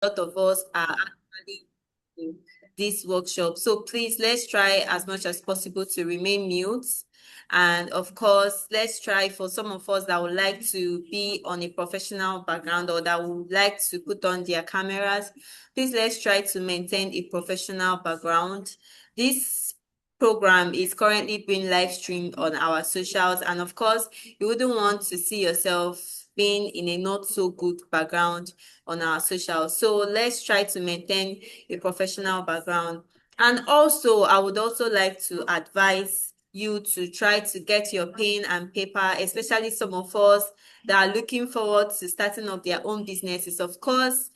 lot of us are actually in this workshop. So please, let's try as much as possible to remain mute. And of course, let's try for some of us that would like to be on a professional background or that would like to put on their cameras. Please, let's try to maintain a professional background. This program is currently being live streamed on our socials. And of course, you wouldn't want to see yourself being in a not so good background on our socials. So let's try to maintain a professional background. And also, I would also like to advise you to try to get your pen and paper, especially some of us that are looking forward to starting up their own businesses. Of course,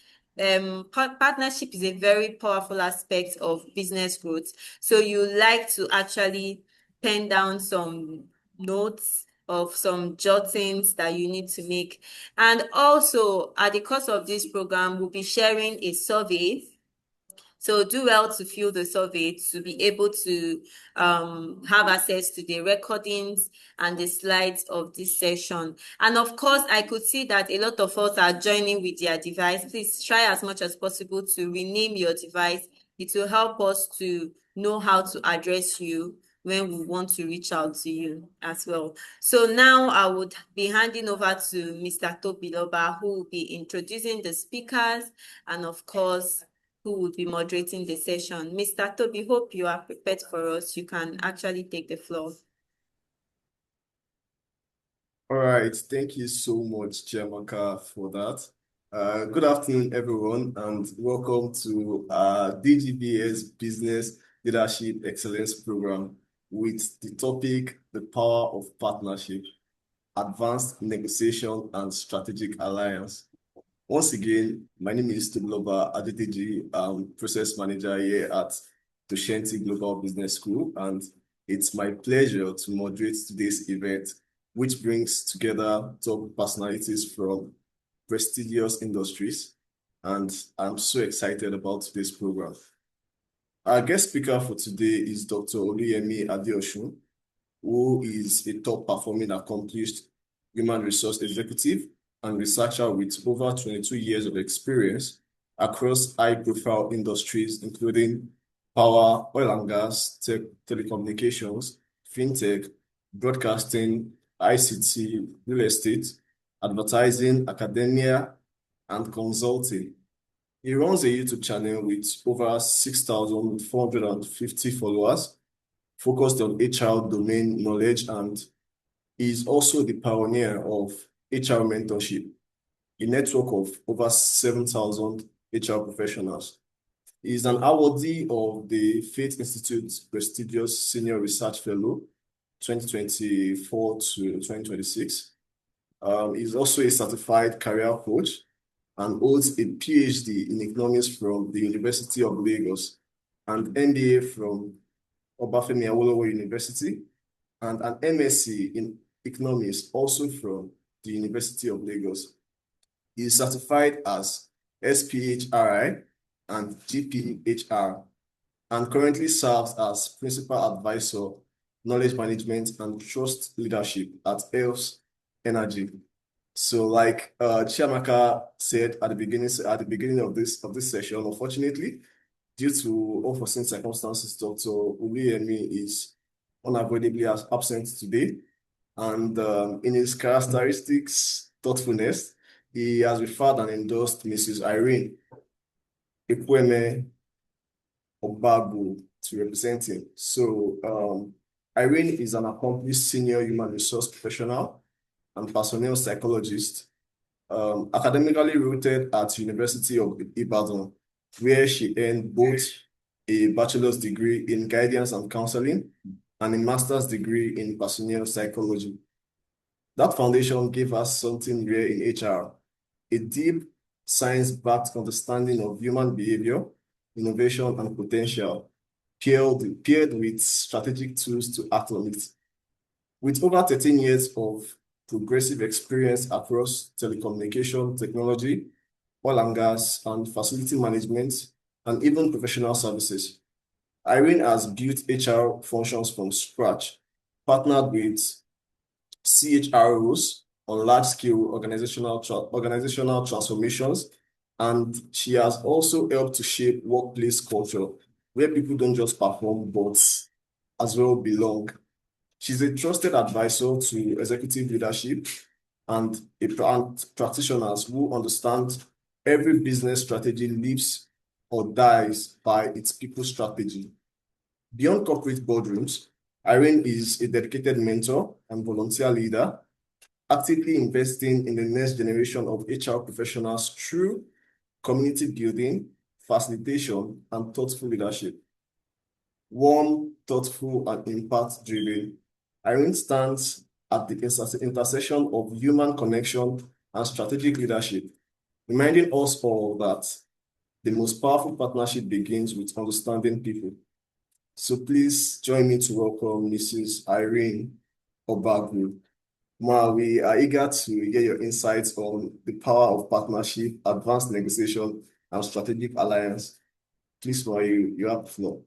partnership is a very powerful aspect of business growth. So you like to actually pen down some notes of some jottings that you need to make. And also, at the course of this program, we'll be sharing a survey. So do well to fill the survey to be able to have access to the recordings and the slides of this session. And of course, I could see that a lot of us are joining with their device. Please try as much as possible to rename your device. It will help us to know how to address you when we want to reach out to you as well. So now I would be handing over to Mr. Tobiloba, who will be introducing the speakers and of course who will be moderating the session. Mr. Toby, hope you are prepared for us. You can actually take the floor. All right, thank you so much, Chiamaka, for that. Good afternoon, everyone, and welcome to DGBS Business Leadership Excellence Program with the topic, The Power of Partnership, Advanced Negotiation and Strategic Alliance. Once again, my name is Tubloba Adedeji. I'm Process Manager here at Doshenty Global Business School, and it's my pleasure to moderate today's event, which brings together top personalities from prestigious industries. And I'm so excited about today's program. Our guest speaker for today is Dr. Oluyemi Adeosun, who is a top performing accomplished human resource executive and researcher with over 22 years of experience across high-profile industries, including power, oil and gas, telecommunications, fintech, broadcasting, ICT, real estate, advertising, academia, and consulting. He runs a YouTube channel with over 6,450 followers, focused on HR domain knowledge, and is also the pioneer of HR mentorship, a network of over 7,000 HR professionals. He is an awardee of the Faith Institute's prestigious Senior Research Fellow 2024 to 2026. He's also a certified career coach and holds a PhD in economics from the University of Lagos and MBA from Obafemi Awolowo University and an MSc in economics also from the University of Lagos. He is certified as SPHRI and GPHR and currently serves as Principal Advisor, Knowledge Management and Trust Leadership at ELS Energy. So like Chiamaka said at the beginning of this session, unfortunately, due to unforeseen circumstances, Dr. Oluyemi is unavoidably absent today. And in his characteristics, thoughtfulness, he has referred and endorsed Mrs. Irene Ekweme Obagu to represent him. So Irene is an accomplished senior human resource professional and personnel psychologist, academically rooted at University of Ibadan, where she earned both a bachelor's degree in guidance and counseling and a master's degree in personnel psychology. That foundation gave us something rare in HR, a deep science-backed understanding of human behavior, innovation, and potential, paired with strategic tools to act on it. With over 13 years of progressive experience across telecommunication technology, oil and gas, and facility management, and even professional services, Irene has built HR functions from scratch, partnered with CHROs on large-scale organizational transformations, And she has also helped to shape workplace culture where people don't just perform, but as well belong. She's a trusted advisor to executive leadership and practitioners who understand every business strategy lives or dies by its people strategy. Beyond corporate boardrooms, Irene is a dedicated mentor and volunteer leader, actively investing in the next generation of HR professionals through community building, facilitation, and thoughtful leadership. Warm, thoughtful, and impact-driven, Irene stands at the intersection of human connection and strategic leadership, reminding us all that the most powerful partnership begins with understanding people. So please join me to welcome Mrs. Irene Obagwu. Ma, we are eager to hear your insights on the power of partnership, advanced negotiation, and strategic alliance. Please, Ma, you have the floor.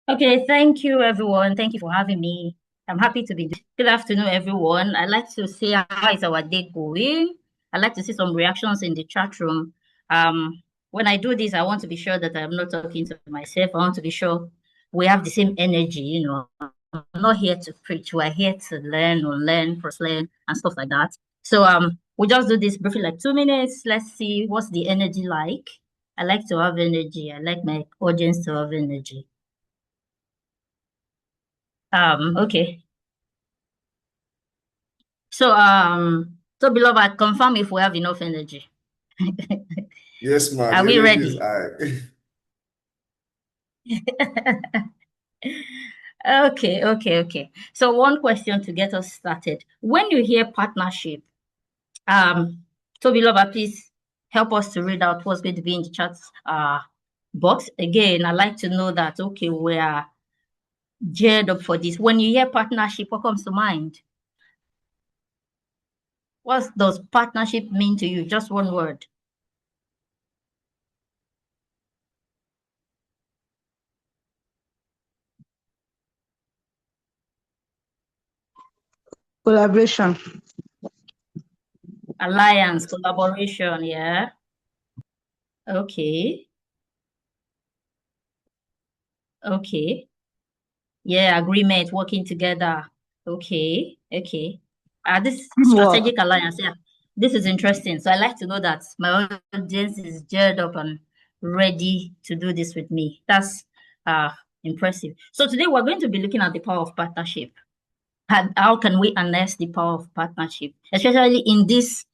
Okay, thank you, everyone. Thank you for having me. I'm happy to be. Good afternoon, everyone. I'd like to see how is our day going. I'd like to see some reactions in the chat room. When I do this, I want to be sure that I'm not talking to myself. I want to be sure we have the same energy. I'm not here to preach. We're here to learn or learn, cross-learn, and stuff like that. So we'll just do this briefly, like 2 minutes. Let's see what's the energy like. I like to have energy. I like my audience to have energy. Okay. So beloved, confirm if we have enough energy. Yes, ma, Are the we energy is ready? high. Okay. So one question to get us started. When you hear partnership, so beloved, please help us to read out what's going to be in the chat box. Again, I'd like to know that, okay, we are geared up for this. When you hear partnership, what comes to mind? What does partnership mean to you? Just one word. Collaboration. Alliance, collaboration, yeah. Okay. Yeah, agreement, working together. Okay. This Teamwork. strategic alliance, yeah. This is interesting. So I like to know that my audience is geared up and ready to do this with me. That's uh impressive. So today we're going to be looking at the power of partnership. How can we harness the power of partnership, especially in this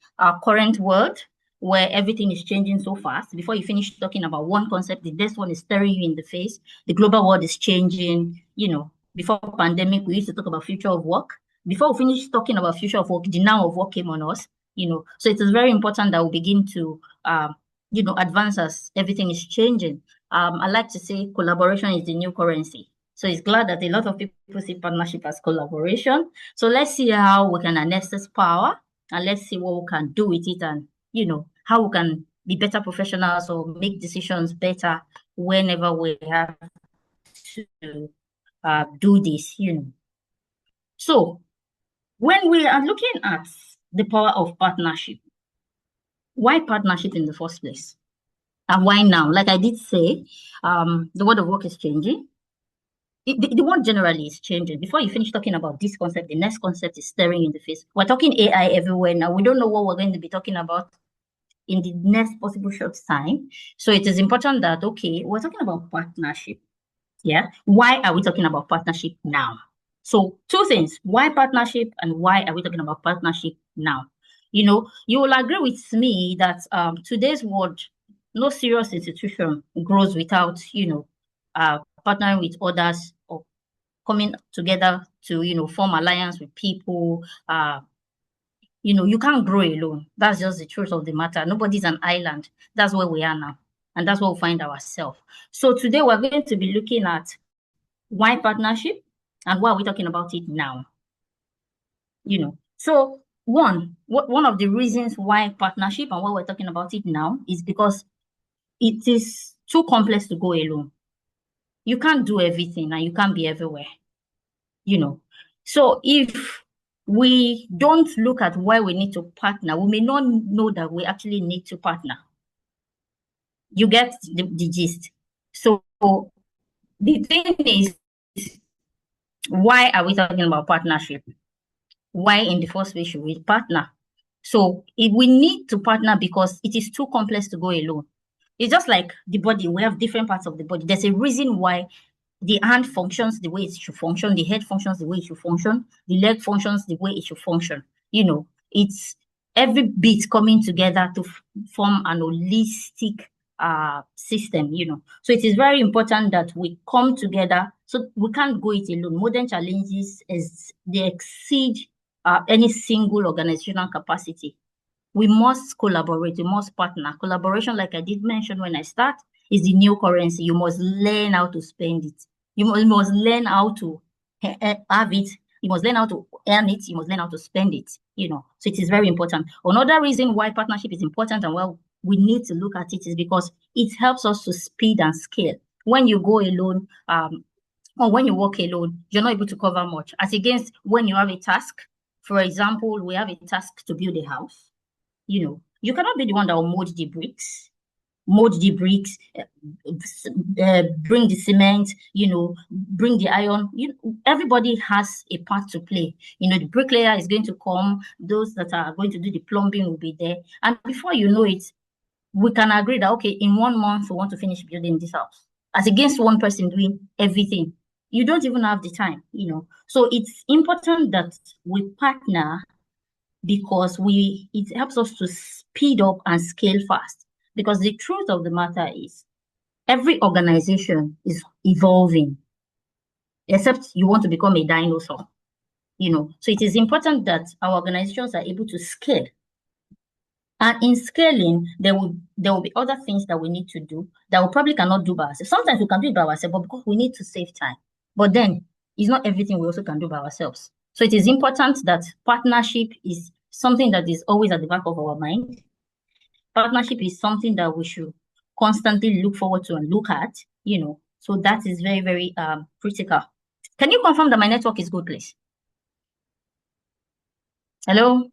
current world where everything is changing so fast? Before you finish talking about one concept, the next one is staring you in the face. The global world is changing. Before pandemic, we used to talk about future of work. Before we finish talking about future of work, the now of work came on us. So it is very important that we begin to, advance as everything is changing. I like to say collaboration is the new currency. So it's glad that a lot of people see partnership as collaboration. So let's see how we can harness this power, and let's see what we can do with it, and how we can be better professionals or make decisions better whenever we have to do this. So when we are looking at the power of partnership, why partnership in the first place? And why now? Like I did say, the world of work is changing. The world generally is changing. Before you finish talking about this concept, the next concept is staring in the face. We're talking AI everywhere now. We don't know what we're going to be talking about in the next possible short time. So it is important that, okay, we're talking about partnership. Yeah. Why are we talking about partnership now? So two things: why partnership, and why are we talking about partnership now? You will agree with me that today's world, no serious institution grows without, partnering with others or coming together to, form alliance with people. You can't grow alone. That's just the truth of the matter. Nobody's an island. That's where we are now. And that's where we find ourselves. So today we're going to be looking at why partnership and why are we talking about it now. So one of the reasons why partnership and why we're talking about it now is because it is too complex to go alone. You can't do everything and you can't be everywhere. So if we don't look at why we need to partner, we may not know that we actually need to partner. You get the gist. So the thing is, why are we talking about partnership? Why in the first place should we partner? So if we need to partner because it is too complex to go alone. It's just like the body. We have different parts of the body. There's a reason why the hand functions the way it should function, the head functions the way it should function, the leg functions the way it should function. It's every bit coming together to form an holistic system. So it is very important that we come together. So we can't go it alone. Modern challenges they exceed any single organizational capacity. We must collaborate, we must partner. Collaboration, like I did mention when I start, is the new currency. You must learn how to spend it. You must learn how to have it. You must learn how to earn it. You must learn how to spend it. So it is very important. Another reason why partnership is important and why we need to look at it is because it helps us to speed and scale. When you go alone, or when you work alone, you're not able to cover much. As against when you have a task. For example, we have a task to build a house. You cannot be the one that will mold the bricks, bring the cement, bring the iron. Everybody has a part to play. The bricklayer is going to come. Those that are going to do the plumbing will be there. And before you know it, we can agree that, okay, in 1 month, we want to finish building this house. As against one person doing everything. You don't even have the time, So it's important that we partner because it helps us to speed up and scale fast. Because the truth of the matter is, every organization is evolving, except you want to become a dinosaur. So it is important that our organizations are able to scale. And in scaling, there will be other things that we need to do that we probably cannot do by ourselves. Sometimes we can do it by ourselves, but because we need to save time. But then it's not everything we also can do by ourselves. So it is important that partnership is something that is always at the back of our mind. Partnership is something that we should constantly look forward to and look at, So that is very, very critical. Can you confirm that my network is good, please? Hello?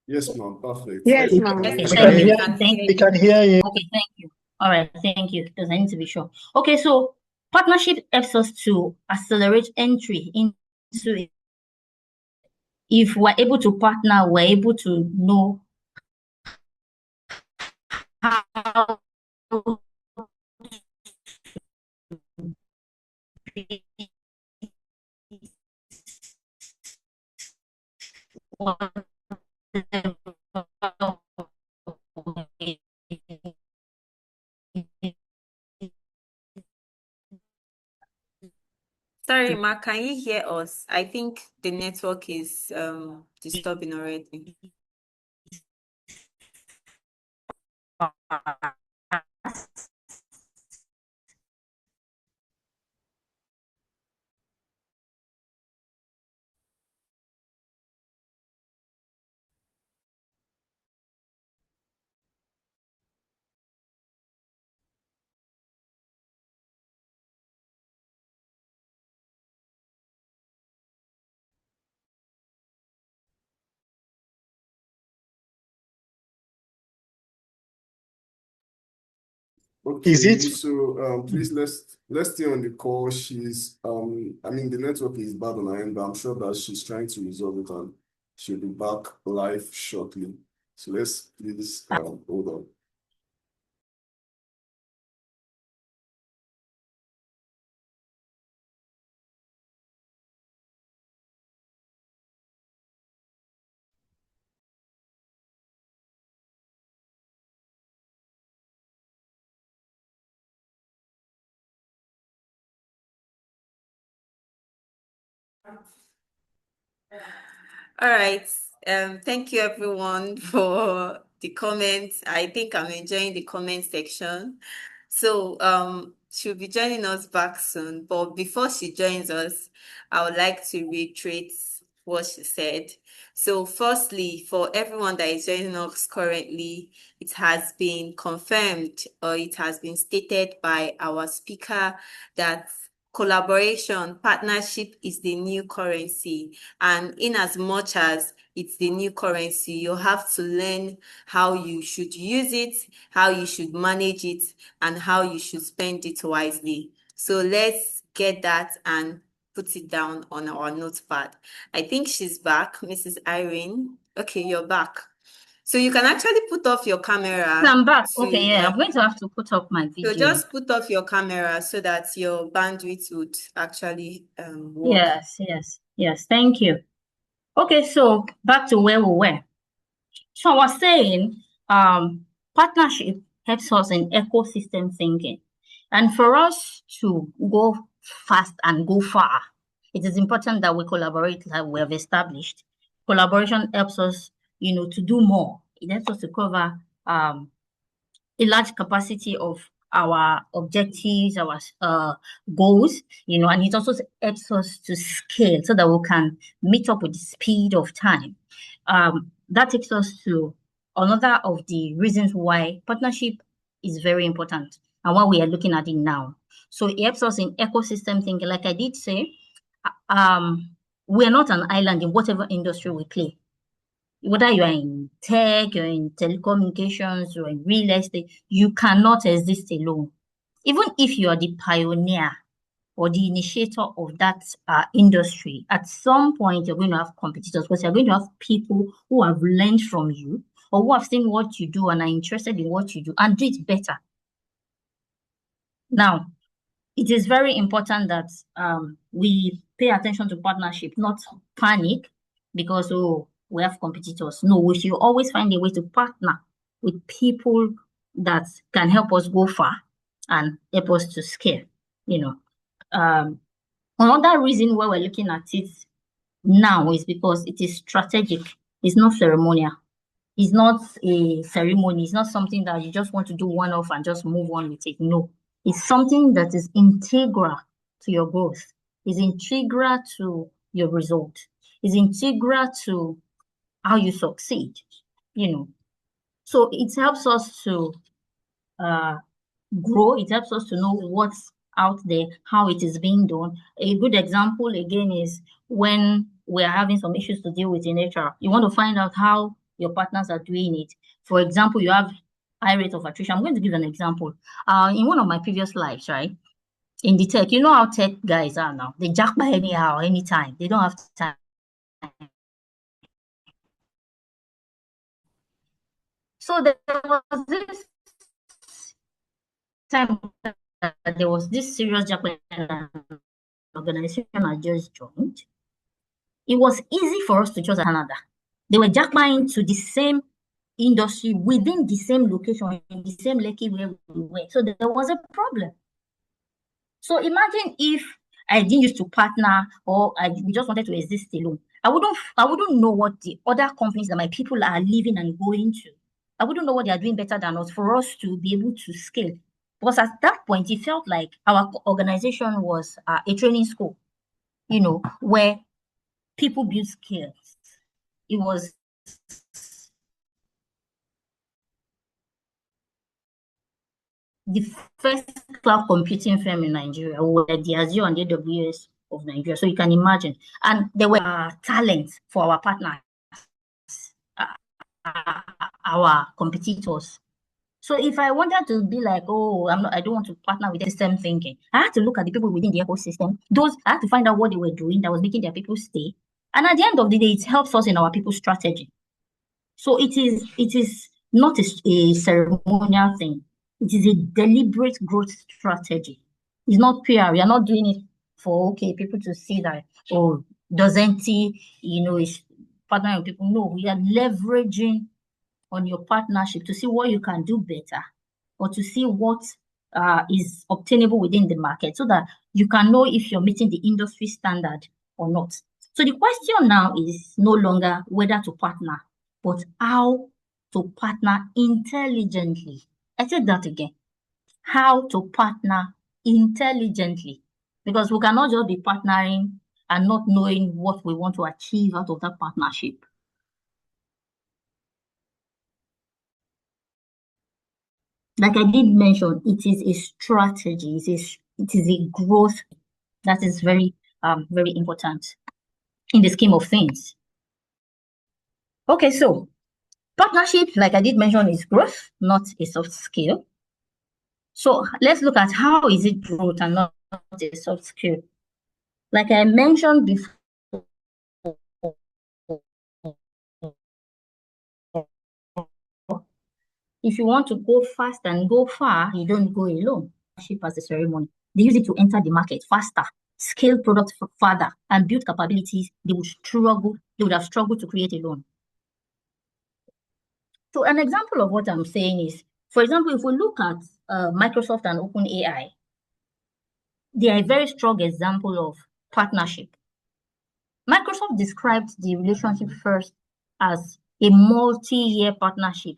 Yes, ma'am. Perfect. Yes, ma'am. Yes, Thank we you. can Thank hear We you. can hear you. Okay, thank you. All right, thank you, because I need to be sure. Okay, so partnership helps us to accelerate entry into it. If we're able to partner, we're able to know how Sorry, Mark, can you hear us? I think the network is disturbing already. Okay, Is it? so please let's stay on the call. The network is bad on her end, but I'm sure that she's trying to resolve it and she'll be back live shortly. So let's please hold on. All right. Thank you everyone for the comments. I think I'm enjoying the comment section. So she'll be joining us back soon. But before she joins us, I would like to reiterate what she said. So firstly, for everyone that is joining us currently, it has been confirmed or it has been stated by our speaker that collaboration, partnership is the new currency. And in as much as it's the new currency, you have to learn how you should use it, how you should manage it, and how you should spend it wisely. So let's get that and put it down on our notepad. I think she's back, Mrs. Irene. Okay, you're back. So you can actually put off your camera. I'm back. Okay, yeah, I'm going to have to put up my video. So just put off your camera so that your bandwidth would actually work. Yes. Thank you. Okay, so back to where we were. So I was saying, partnership helps us in ecosystem thinking. And for us to go fast and go far, it is important that we collaborate like we have established. Collaboration helps us, to do more. It helps us to cover a large capacity of our objectives, our goals, and it also helps us to scale so that we can meet up with the speed of time. That takes us to another of the reasons why partnership is very important and why we are looking at it now. So it helps us in ecosystem thinking. Like I did say, we're not an island in whatever industry we play. Whether you are in tech, you're in telecommunications, you're in real estate, you cannot exist alone. Even if you are the pioneer or the initiator of that industry, at some point you're going to have competitors, because you're going to have people who have learned from you or who have seen what you do and are interested in what you do and do it better. Now, it is very important that we pay attention to partnership, not panic because, we have competitors. No, we should always find a way to partner with people that can help us go far and help us to scale, Another reason why we're looking at it now is because it is strategic. It's not ceremonial. It's not a ceremony. It's not something that you just want to do one off and just move on with it. No, it's something that is integral to your growth. It's integral to your result. It's integral to how you succeed, So it helps us to grow. It helps us to know what's out there, how it is being done. A good example, again, is when we're having some issues to deal with in HR. You want to find out how your partners are doing it. For example, you have high rate of attrition. I'm going to give an example. In one of my previous lives, right, in the tech, you know how tech guys are now. They jack by anyhow, anytime. They don't have time. So there was this time there was this serious Japanese organization I just joined. It was easy for us to choose Canada. They were jackpotting to the same industry within the same location, in the same Lekki where we were. So there was a problem. So imagine if I didn't used to partner or we just wanted to exist alone. I wouldn't know what the other companies that my people are living and going to. I wouldn't know what they are doing better than us for us to be able to scale. Because at that point, it felt like our organization was a training school, where people build skills. It was the first cloud computing firm in Nigeria. We were the Azure and AWS of Nigeria. So you can imagine. And there were talents for our partners, our competitors. So if I wanted to be like, I don't want to partner with system thinking, I had to look at the people within the ecosystem. I had to find out what they were doing that was making their people stay. And at the end of the day, it helps us in our people strategy. So it is not a ceremonial thing. It is a deliberate growth strategy. It's not PR. You're not doing it for, people to see that, doesn't he, is partnering with people. No, we are leveraging on your partnership to see what you can do better or to see what is obtainable within the market so that you can know if you're meeting the industry standard or not. So the question now is no longer whether to partner, but how to partner intelligently. I said that again. How to partner intelligently. Because we cannot just be partnering and not knowing what we want to achieve out of that partnership. Like I did mention, it is a strategy. It is a growth. That is very important in the scheme of things. Okay, so partnership, like I did mention, is growth, not a soft skill. So let's look at how is it growth and not a soft skill. Like I mentioned before, if you want to go fast and go far, you don't go alone. Partnership as a ceremony. They use it to enter the market faster, scale products further, and build capabilities they would have struggled to create alone. So an example of what I'm saying is, for example, if we look at Microsoft and OpenAI, they are a very strong example of partnership. Microsoft described the relationship first as a multi-year partnership,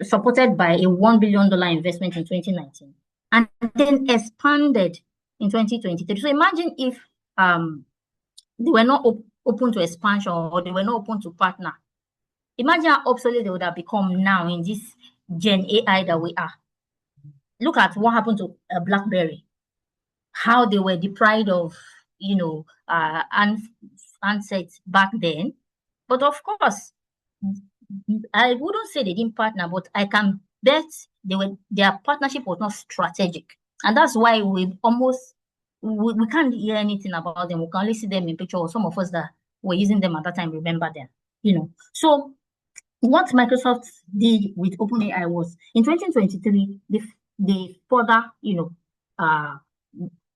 supported by a $1 billion investment in 2019, and then expanded in 2023. So imagine if they were not open to expansion, or they were not open to partner. Imagine how obsolete they would have become now in this Gen AI that we are. Look at what happened to BlackBerry, how they were deprived of, handsets back then. But of course, I wouldn't say they didn't partner, but I can bet their partnership was not strategic. And that's why we can't hear anything about them. We can only see them in picture, or some of us that were using them at that time remember them, So what Microsoft did with OpenAI was, in 2023, they further,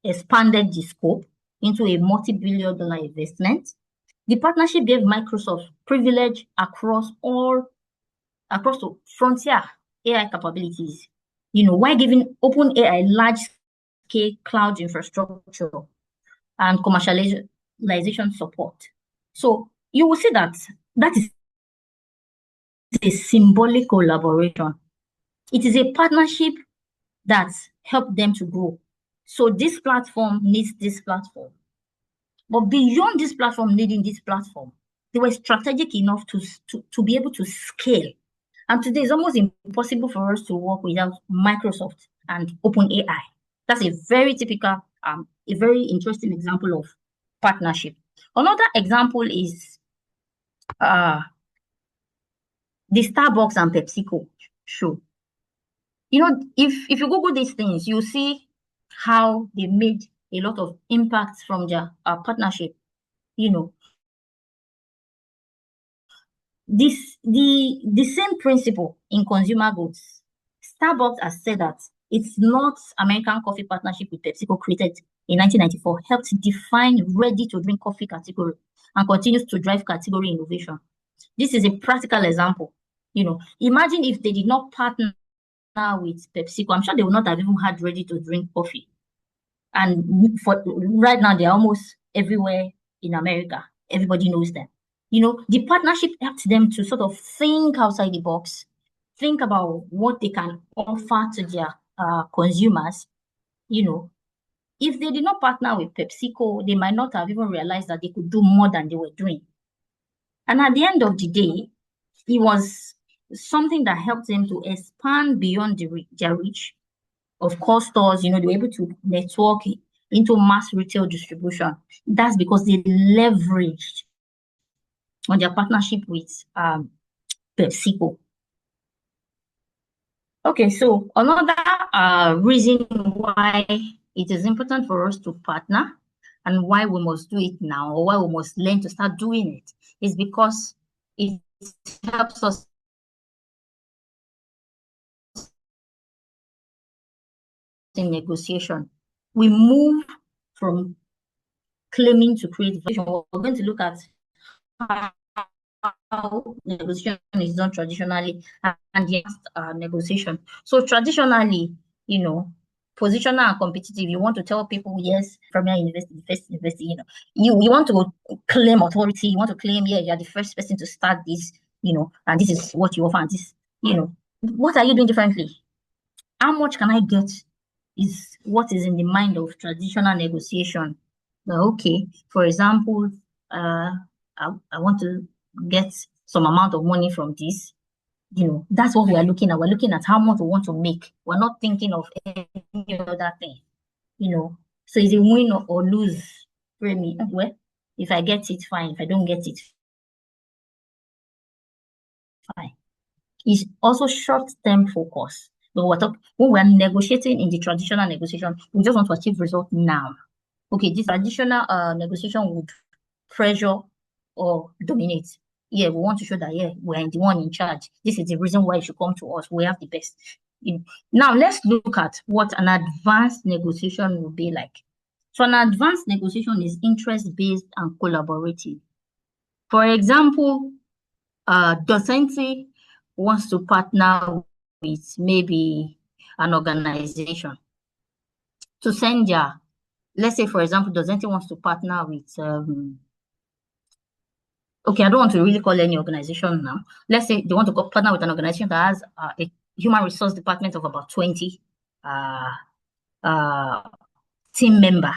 expanded the scope into a multi-billion-dollar investment. The partnership gave Microsoft privilege across the frontier AI capabilities, while giving OpenAI large-scale cloud infrastructure and commercialization support. So you will see that is a symbolic collaboration. It is a partnership that helped them to grow. So this platform needs this platform. But beyond this platform needing this platform, they were strategic enough to be able to scale. And today it's almost impossible for us to work without Microsoft and OpenAI. That's a very typical, a very interesting example of partnership. Another example is the Starbucks and PepsiCo show. If you Google these things, you see how they made a lot of impacts from their partnership. The same principle in consumer goods. Starbucks has said that it's not American coffee partnership with PepsiCo created in 1994 helped define ready-to-drink coffee category and continues to drive category innovation. This is a practical example. Imagine if they did not partner with PepsiCo, I'm sure they would not have even had ready-to-drink coffee. And for right now, they're almost everywhere in America. Everybody knows them. The partnership helped them to sort of think outside the box, think about what they can offer to their consumers. If they did not partner with PepsiCo, they might not have even realized that they could do more than they were doing. And at the end of the day, it was something that helped them to expand beyond their reach. Of course, stores, they were able to network into mass retail distribution. That's because they leveraged on their partnership with PepsiCo. Okay, so another reason why it is important for us to partner and why we must do it now, or why we must learn to start doing it, is because it helps us in negotiation. We move from claiming to create value. We're going to look at how negotiation is done traditionally and the negotiation. So traditionally, positional and competitive, you want to tell people, yes, from your university, you want to claim authority, you want to claim, yeah, you're the first person to start this, and this is what you offer, and this, what are you doing differently? How much can I get is what is in the mind of traditional negotiation. Okay, for example, I want to get some amount of money from this. That's what we are looking at. We're looking at how much we want to make. We're not thinking of any other thing. So it's a win or lose for me. Well, if I get it, fine. If I don't get it, fine. It's also short-term focus. But when we're negotiating in the traditional negotiation, we just want to achieve result now. Okay, this traditional negotiation would pressure or dominate. Yeah, we want to show that, yeah, we're the one in charge. This is the reason why you should come to us. We have the best. Now, let's look at what an advanced negotiation would be like. So an advanced negotiation is interest-based and collaborative. For example, Docenti wants to partner with maybe an organization to send their, let's say, for example, Docenti wants to partner with, okay, I don't want to really call any organization now. Let's say they want to partner with an organization that has a human resource department of about 20 team member,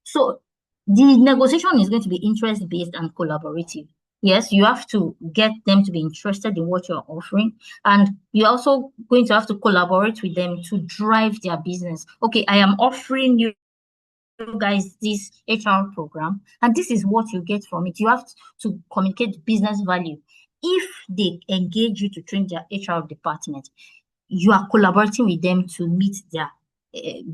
So the negotiation is going to be interest-based and collaborative. Yes, you have to get them to be interested in what you're offering, and you're also going to have to collaborate with them to drive their business. Okay, I am offering you guys this HR program, and this is what you get from it. You have to communicate business value. If they engage you to train their HR department, you are collaborating with them to meet their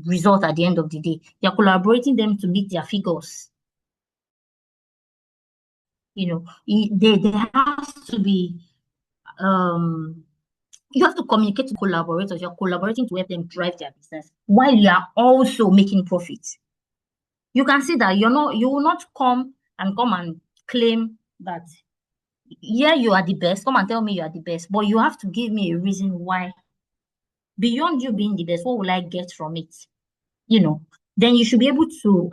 result at the end of the day. You're collaborating them to meet their figures. There has to be you have to communicate to collaborators. You're collaborating to help them drive their business while you are also making profits. You can see that you will not come and claim that, yeah, you are the best. Come and tell me you are the best, but you have to give me a reason why. Beyond you being the best, what will I get from it? Then you should be able to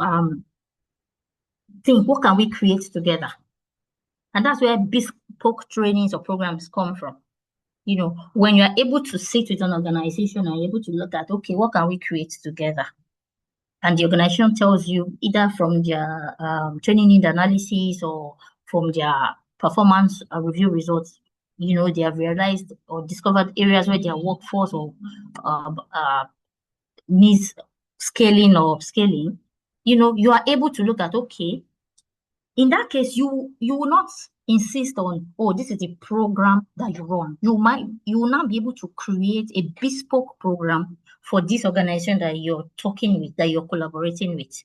think, what can we create together? And that's where bespoke trainings or programs come from. When you're able to sit with an organization and you're able to look at, okay, what can we create together? And the organization tells you either from their training need analysis or from their performance review results, they have realized or discovered areas where their workforce or needs scaling or upscaling. You are able to look at, okay, in that case, you will not insist on, oh, this is the program that you run. You will now be able to create a bespoke program for this organization that you're talking with, that you're collaborating with.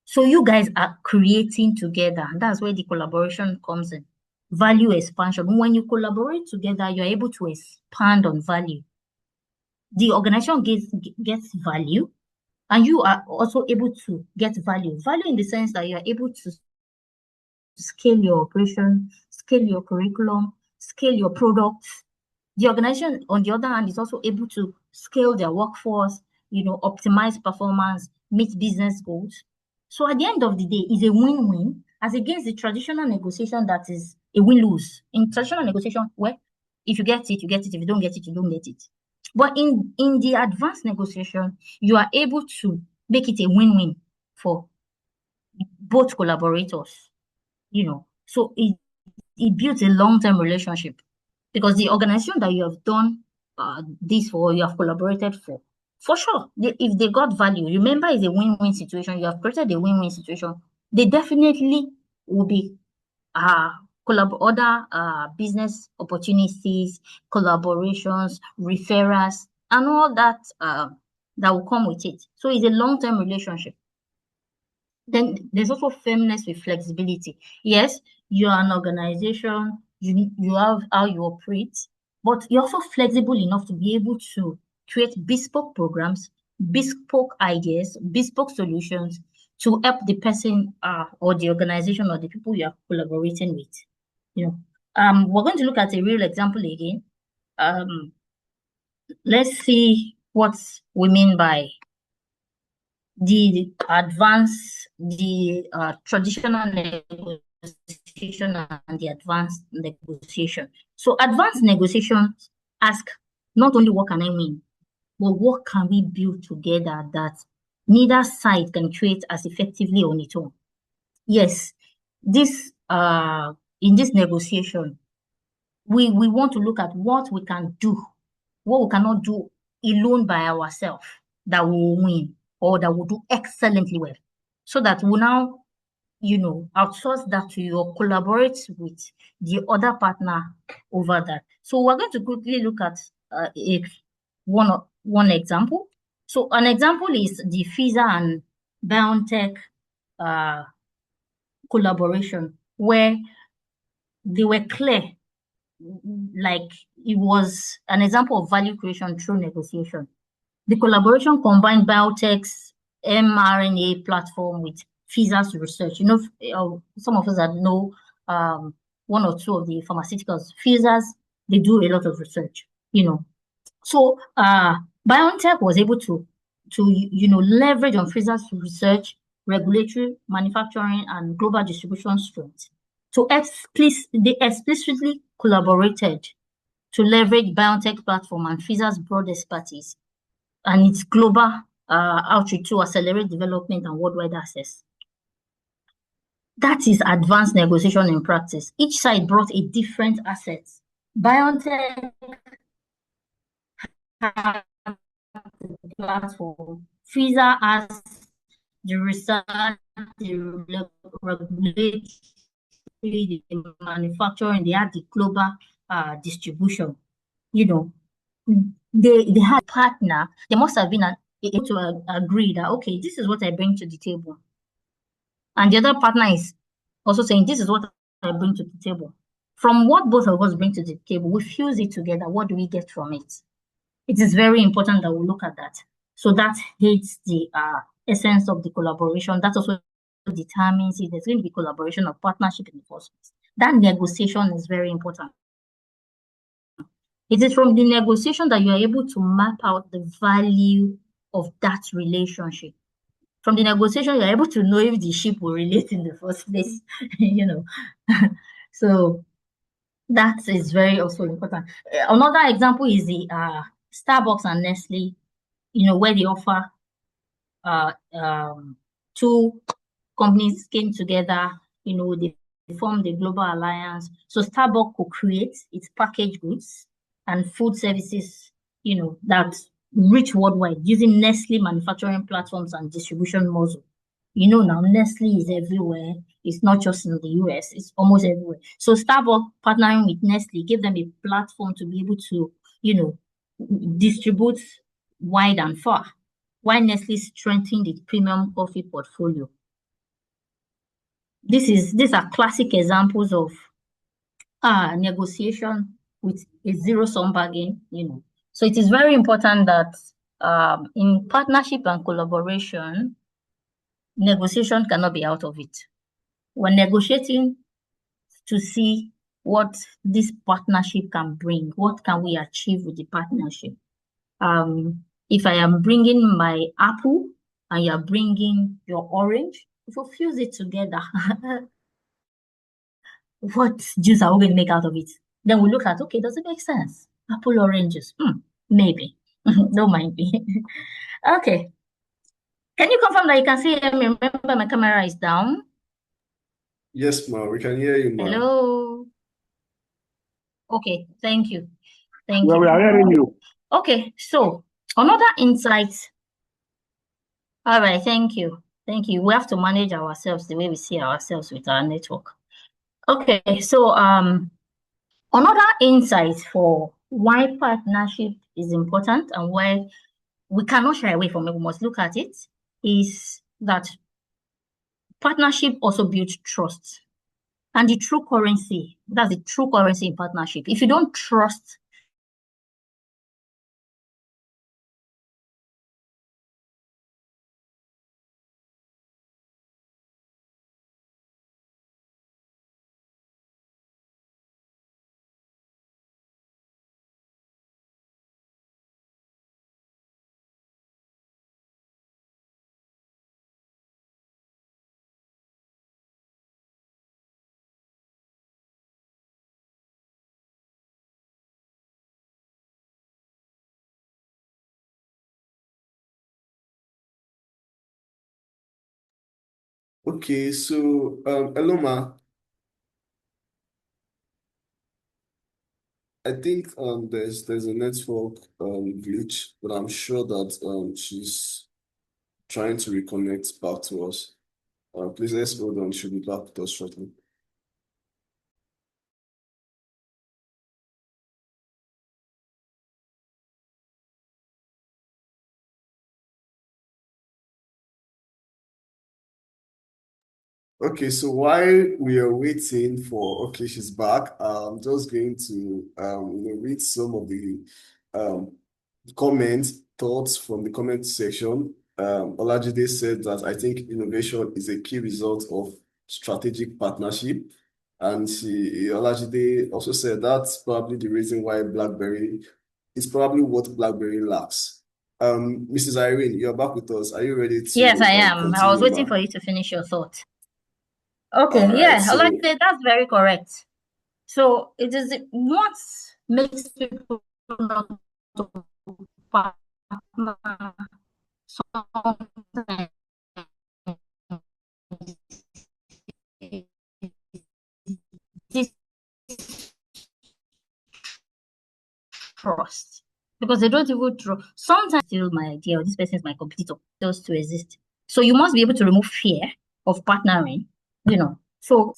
So you guys are creating together, and that's where the collaboration comes in. Value expansion. When you collaborate together, you're able to expand on value. The organization gets value, and you are also able to get value. Value in the sense that you're able to scale your operation, scale your curriculum, scale your products. The organization, on the other hand, is also able to scale their workforce, optimize performance, meet business goals. So at the end of the day, it's a win-win as against the traditional negotiation that is a win-lose. In traditional negotiation, well, if you get it, you get it. If you don't get it, you don't get it. But in the advanced negotiation, you are able to make it a win-win for both collaborators. So it builds a long-term relationship because the organization that you have done this for, you have collaborated for sure, if they got value, remember, it's a win-win situation. You have created a win-win situation. They definitely will be other business opportunities, collaborations, referrals, and all that that will come with it. So it's a long-term relationship. Then there's also firmness with flexibility. Yes, you're an organization, you have how you operate, but you're also flexible enough to be able to create bespoke programs, bespoke ideas, bespoke solutions to help the person or the organization or the people you are collaborating with. We're going to look at a real example again. Let's see what we mean by the traditional negotiation and the advanced negotiation. So advanced negotiations ask not only what can I win, but what can we build together that neither side can create as effectively on its own. Yes, this in this negotiation, we want to look at what we can do, what we cannot do alone by ourselves that will win. or that will do excellently well, so that we now, outsource that to you or collaborate with the other partner over that. So we're going to quickly look at one example. So an example is the Pfizer and BioNTech collaboration, where they were clear, like it was an example of value creation through negotiation. The collaboration combined biotech's mRNA platform with Pfizer's research. Some of us that know one or two of the pharmaceuticals, Pfizer's, they do a lot of research, So BioNTech was able to leverage on Pfizer's research, regulatory, manufacturing, and global distribution strength. They explicitly collaborated to leverage BioNTech platform and Pfizer's broad expertise and its global outreach to accelerate development and worldwide access. That is advanced negotiation in practice. Each side brought a different asset. BioNTech has the platform. Pfizer has the research, the regulatory, the manufacturing, they had the global distribution. They had a partner. They must have been able to agree that, okay, this is what I bring to the table. And the other partner is also saying, this is what I bring to the table. From what both of us bring to the table, we fuse it together. What do we get from it? It is very important that we look at that. So that hits the essence of the collaboration. That also determines if there's going to be collaboration or partnership in the first place. That negotiation is very important. It is from the negotiation that you are able to map out the value of that relationship. From the negotiation, you're able to know if the ship will relate in the first place, So that is very also important. Another example is the Starbucks and Nestle, where they offer two companies came together, they formed a global alliance. So Starbucks could create its packaged goods and food services, that reach worldwide using Nestle manufacturing platforms and distribution model. Now Nestle is everywhere. It's not just in the US, it's almost everywhere. So Starbucks partnering with Nestle gave them a platform to be able to, distribute wide and far, while Nestle strengthened its premium coffee portfolio. These are classic examples of negotiation with a zero-sum bargain, So it is very important that in partnership and collaboration, negotiation cannot be out of it. We're negotiating to see what this partnership can bring. What can we achieve with the partnership? If I am bringing my apple and you're bringing your orange, if we fuse it together, what juice are we going to make out of it? Then we look at, okay, does it make sense? Apple oranges, maybe. Don't mind me. Okay. Can you confirm that you can see me? Remember, my camera is down. Yes, ma, we can hear you, ma. Hello. Okay, thank you. Thank Well, you. we are hearing you. Okay, so another insight. All right, thank you. Thank you. We have to manage ourselves the way we see ourselves with our network. Okay, so another insight for why partnership is important and why we cannot shy away from it, we must look at it, is that partnership also builds trust. And that's the true currency in partnership. If you don't trust Okay, so hello, ma. I think there's a network glitch, but I'm sure that she's trying to reconnect back to us. Please let's hold on. She'll be back with us shortly. Okay, so while we are waiting for, okay, she's back. I'm just going to read some of the um, comments, thoughts from the comment section. Olajide said that I think innovation is a key result of strategic partnership. And Olajide also said that's probably the reason why BlackBerry is probably what BlackBerry lacks. Mrs. Irene, you're back with us. Are you ready Yes, I to am. I was continue waiting now? for you to finish your thought. All Okay, right. yeah, I like So that. That's very correct. So it is what makes people not to partner sometimes distrust because they don't even trust. Sometimes still my idea or this person is my competitor just to exist. So you must be able to remove fear of partnering, So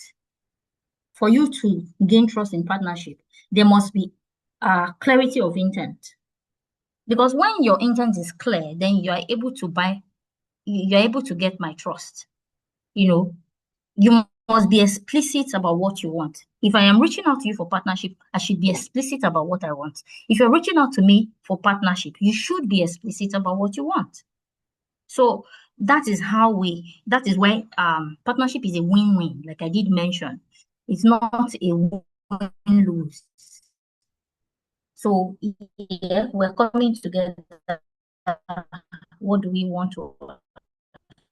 for you to gain trust in partnership, there must be clarity of intent. Because when your intent is clear, then you are able to you're able to get my trust. You must be explicit about what you want. If I am reaching out to you for partnership, I should be explicit about what I want. If you're reaching out to me for partnership, you should be explicit about what you want. So that is why partnership is a win-win, like I did mention. It's not a win-lose. So yeah, we're coming together. What do we want to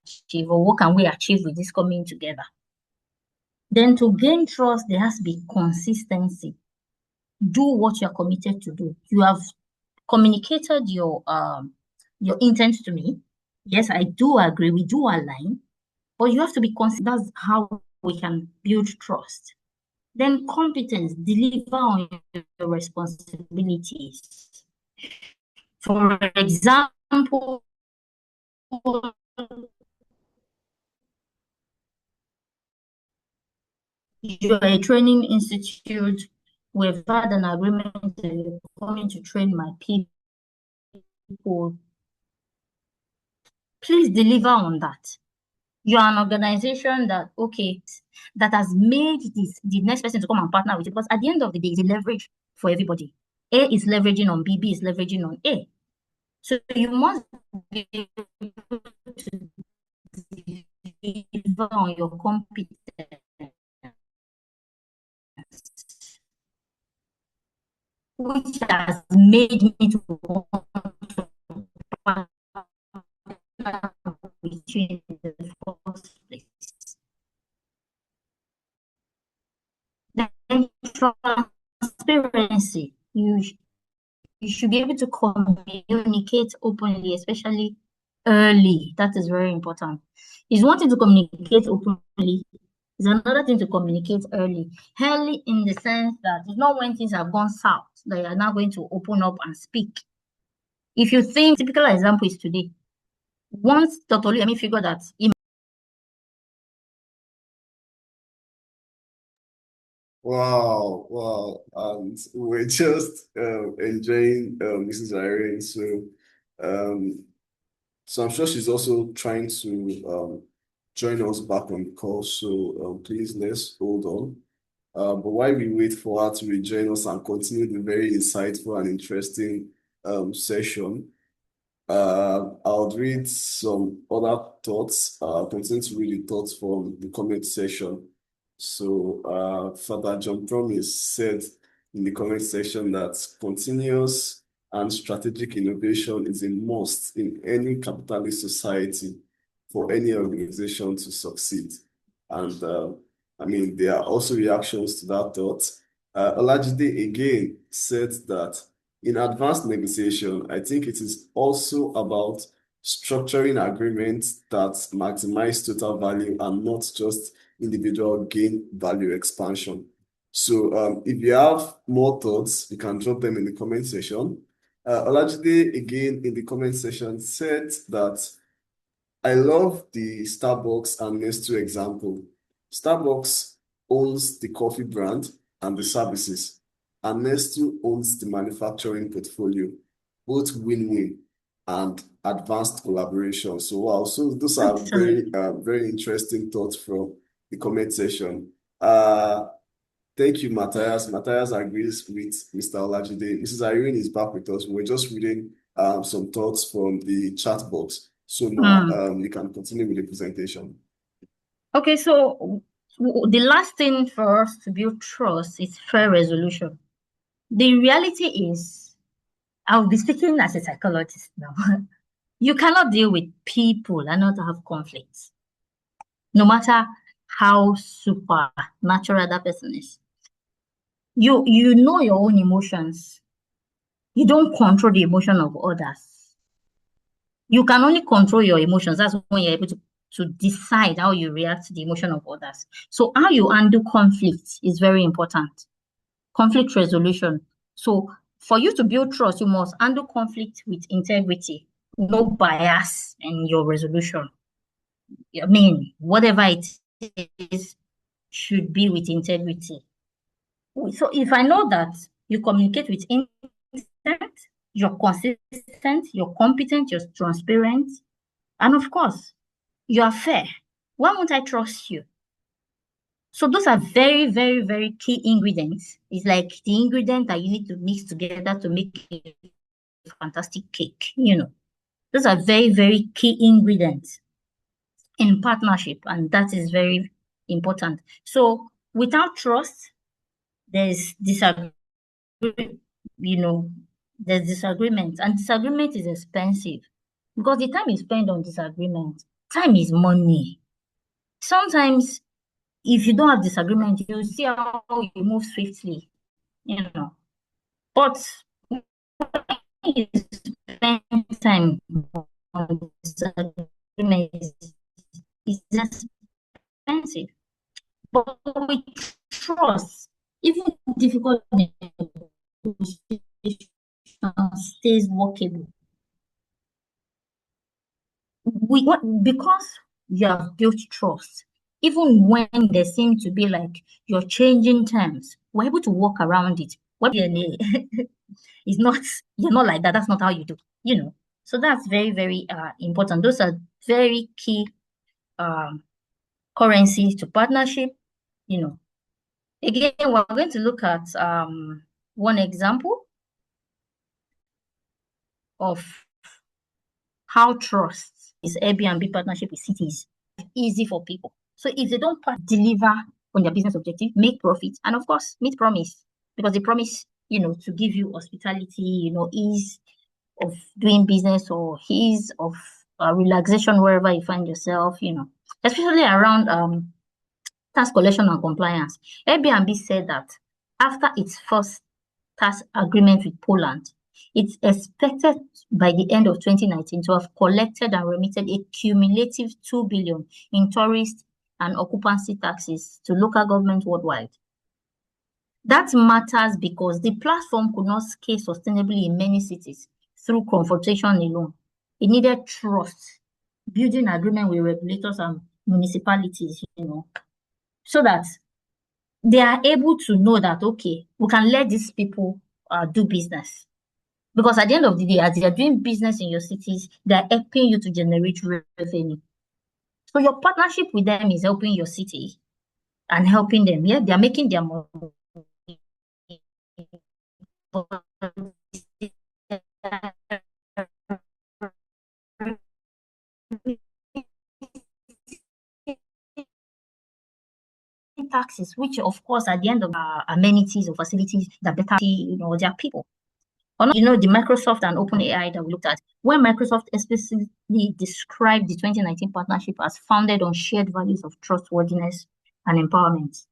achieve, or what can we achieve with this coming together? Then to gain trust, there has to be consistency. Do what you're committed to do. You have communicated your intent to me. Yes, I do agree. We do align, but you have to be consistent. That's how we can build trust. Then competence, deliver on your responsibilities. For example, you're a training institute. We've had an agreement that you're coming to train my people. Please deliver on that. You're an organization that, okay, that has made the next person to come and partner with you, because at the end of the day, it's a leverage for everybody. A is leveraging on B, B is leveraging on A. So you must be able to deliver on your competence, which has made me to want to partner with you in the first place. Then transparency. You should be able to communicate openly, especially early. That is very important. It's one thing to communicate openly, it's another thing to communicate early. Early in the sense that it's not when things have gone south that you're now going to open up and speak. If you think, typical example is today. Once Dr. Oluyemi figured that wow. And we're just enjoying Mrs. Irene. Um, so I'm sure she's also trying to join us back on the call. So please let's hold on. But while we wait for her to rejoin us and continue the very insightful and interesting session, I'll read some other thoughts. Continue to read the thoughts from the comment section. So, Father John Promise said in the comment section that continuous and strategic innovation is a must in any capitalist society for any organization to succeed. And I mean, there are also reactions to that thought. Olajide again said that in advanced negotiation, I think it is also about structuring agreements that maximize total value and not just individual gain value expansion. So if you have more thoughts, you can drop them in the comment section. Olajide again in the comment section said that I love the Starbucks and Nestle example. Starbucks owns the coffee brand and the services, and Nestle owns the manufacturing portfolio, both win-win and advanced collaboration. So wow, so those are Absolutely. very interesting thoughts from the comment section. Uh, Thank you, Matthias. Matthias agrees with Mr. Olajide. Mrs. Irene is back with us. We're just reading some thoughts from the chat box. So, you can continue with the presentation. Okay, so the last thing for us to build trust is fair resolution. The reality is, I'll be speaking as a psychologist now. You cannot deal with people and not have conflicts, no matter how supernatural that person is. You know your own emotions. You don't control the emotion of others. You can only control your emotions. That's when you're able to decide how you react to the emotion of others. So how you handle conflict is very important. Conflict resolution. So for you to build trust, you must handle conflict with integrity, no bias in your resolution. I mean, whatever it is should be with integrity. So if I know that you communicate with intent, you're consistent, you're competent, you're transparent, and of course, you are fair, why won't I trust you? So those are very, very, very key ingredients. It's like the ingredient that you need to mix together to make a fantastic cake, you know. Those are very, very key ingredients in partnership, and that is very important. So without trust, there's disagreement, you know, there's disagreement, and disagreement is expensive because the time you spend on disagreement, time is money. Sometimes if you don't have disagreement, you see how you move swiftly, you know. But when you spend time on disagreement, it's expensive. But with trust, even difficult negotiation stays workable. Because you have built trust, even when there seem to be like you're changing terms, we're able to walk around it. What DNA is not, you're not like that. That's not how you do, you know. So that's very, very important. Those are very key currencies to partnership, you know. Again, we're going to look at one example of how trust is Airbnb partnership with cities easy for people. So if they don't deliver on their business objective, make profit, and of course, meet promise, because they promise, you know, to give you hospitality, you know, ease of doing business or ease of relaxation wherever you find yourself, you know, especially around tax collection and compliance. Airbnb said that after its first tax agreement with Poland, it's expected by the end of 2019 to have collected and remitted a cumulative 2 billion in tourist and occupancy taxes to local governments worldwide. That matters because the platform could not scale sustainably in many cities through confrontation alone. It needed trust, building agreement with regulators and municipalities, you know, so that they are able to know that, okay, we can let these people do business. Because at the end of the day, as they are doing business in your cities, they're helping you to generate revenue. So your partnership with them is helping your city and helping them. Yeah, they're making their money. Taxes, which of course at the end of amenities or facilities that better, you know, their people. You know, the Microsoft and OpenAI that we looked at, when Microsoft explicitly described the 2019 partnership as founded on shared values of trustworthiness and empowerment.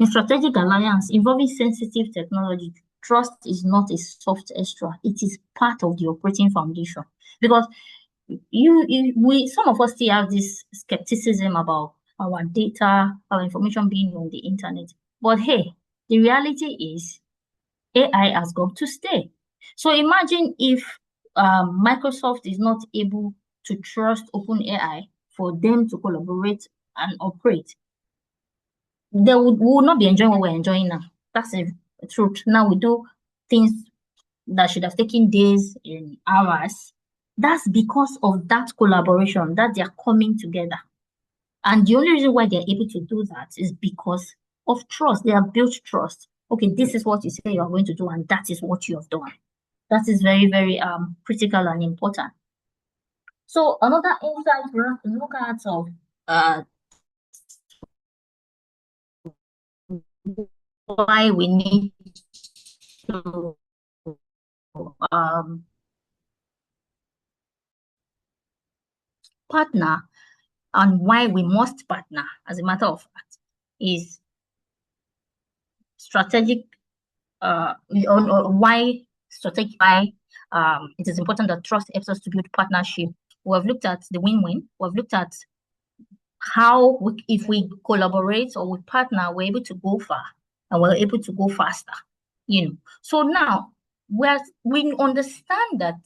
In strategic alliance involving sensitive technology, trust is not a soft extra. It is part of the operating foundation. Because some of us still have this skepticism about our data, our information being on the internet. But hey, the reality is AI has got to stay. So imagine if Microsoft is not able to trust OpenAI for them to collaborate and operate, we would not be enjoying what we're enjoying now. That's the truth. Now we do things that should have taken days in hours. That's because of that collaboration, that they're coming together. And the only reason why they're able to do that is because of trust. They have built trust. Okay, this is what you say you are going to do, and that is what you have done. That is very, very critical and important. So another insight we have to look at of why we need to partner and why we must partner, as a matter of fact, is strategic. Why strategic? Why it is important that trust helps us to build partnership. We have looked at the win-win. We have looked at how if we collaborate or we partner, we're able to go far and we're able to go faster. So now we understand that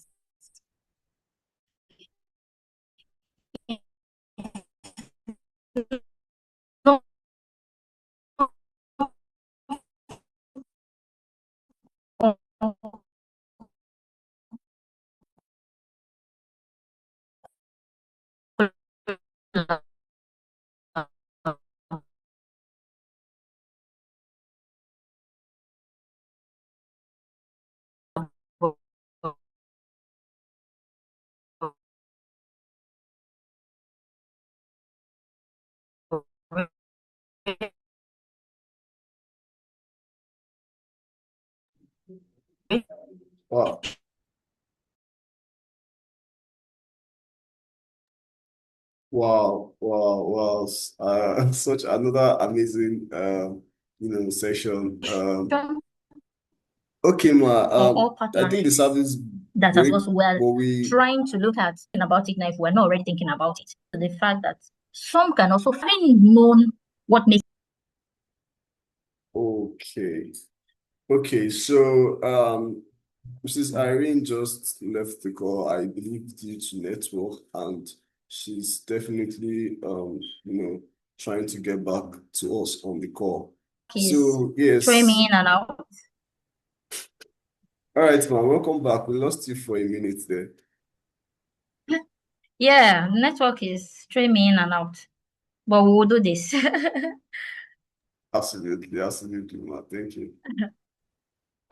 Wow. Wow. Such another amazing, session. Okay, all I think the service that as well we trying to look at about it now if we're not already thinking about it. So the fact that some can also find known what makes. Okay, so Mrs. Irene just left the call, I believe, due to network, and she's definitely trying to get back to us on the call. So yes. Throwing me in and out. All right, ma'am, welcome back. We lost you for a minute there. Yeah, network is throwing me in and out, but we will do this. Absolutely, ma'am. Thank you.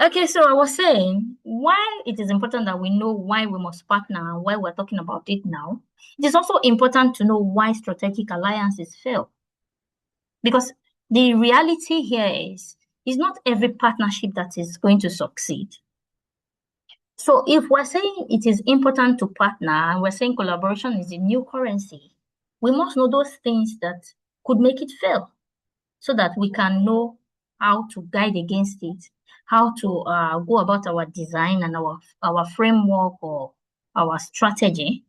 Okay, so I was saying why it is important that we know why we must partner and why we're talking about it now. It is also important to know why strategic alliances fail. Because the reality here is not every partnership that is going to succeed. So if we're saying it is important to partner and we're saying collaboration is the new currency, we must know those things that could make it fail so that we can know how to guide against it, how to go about our design and our framework or our strategy.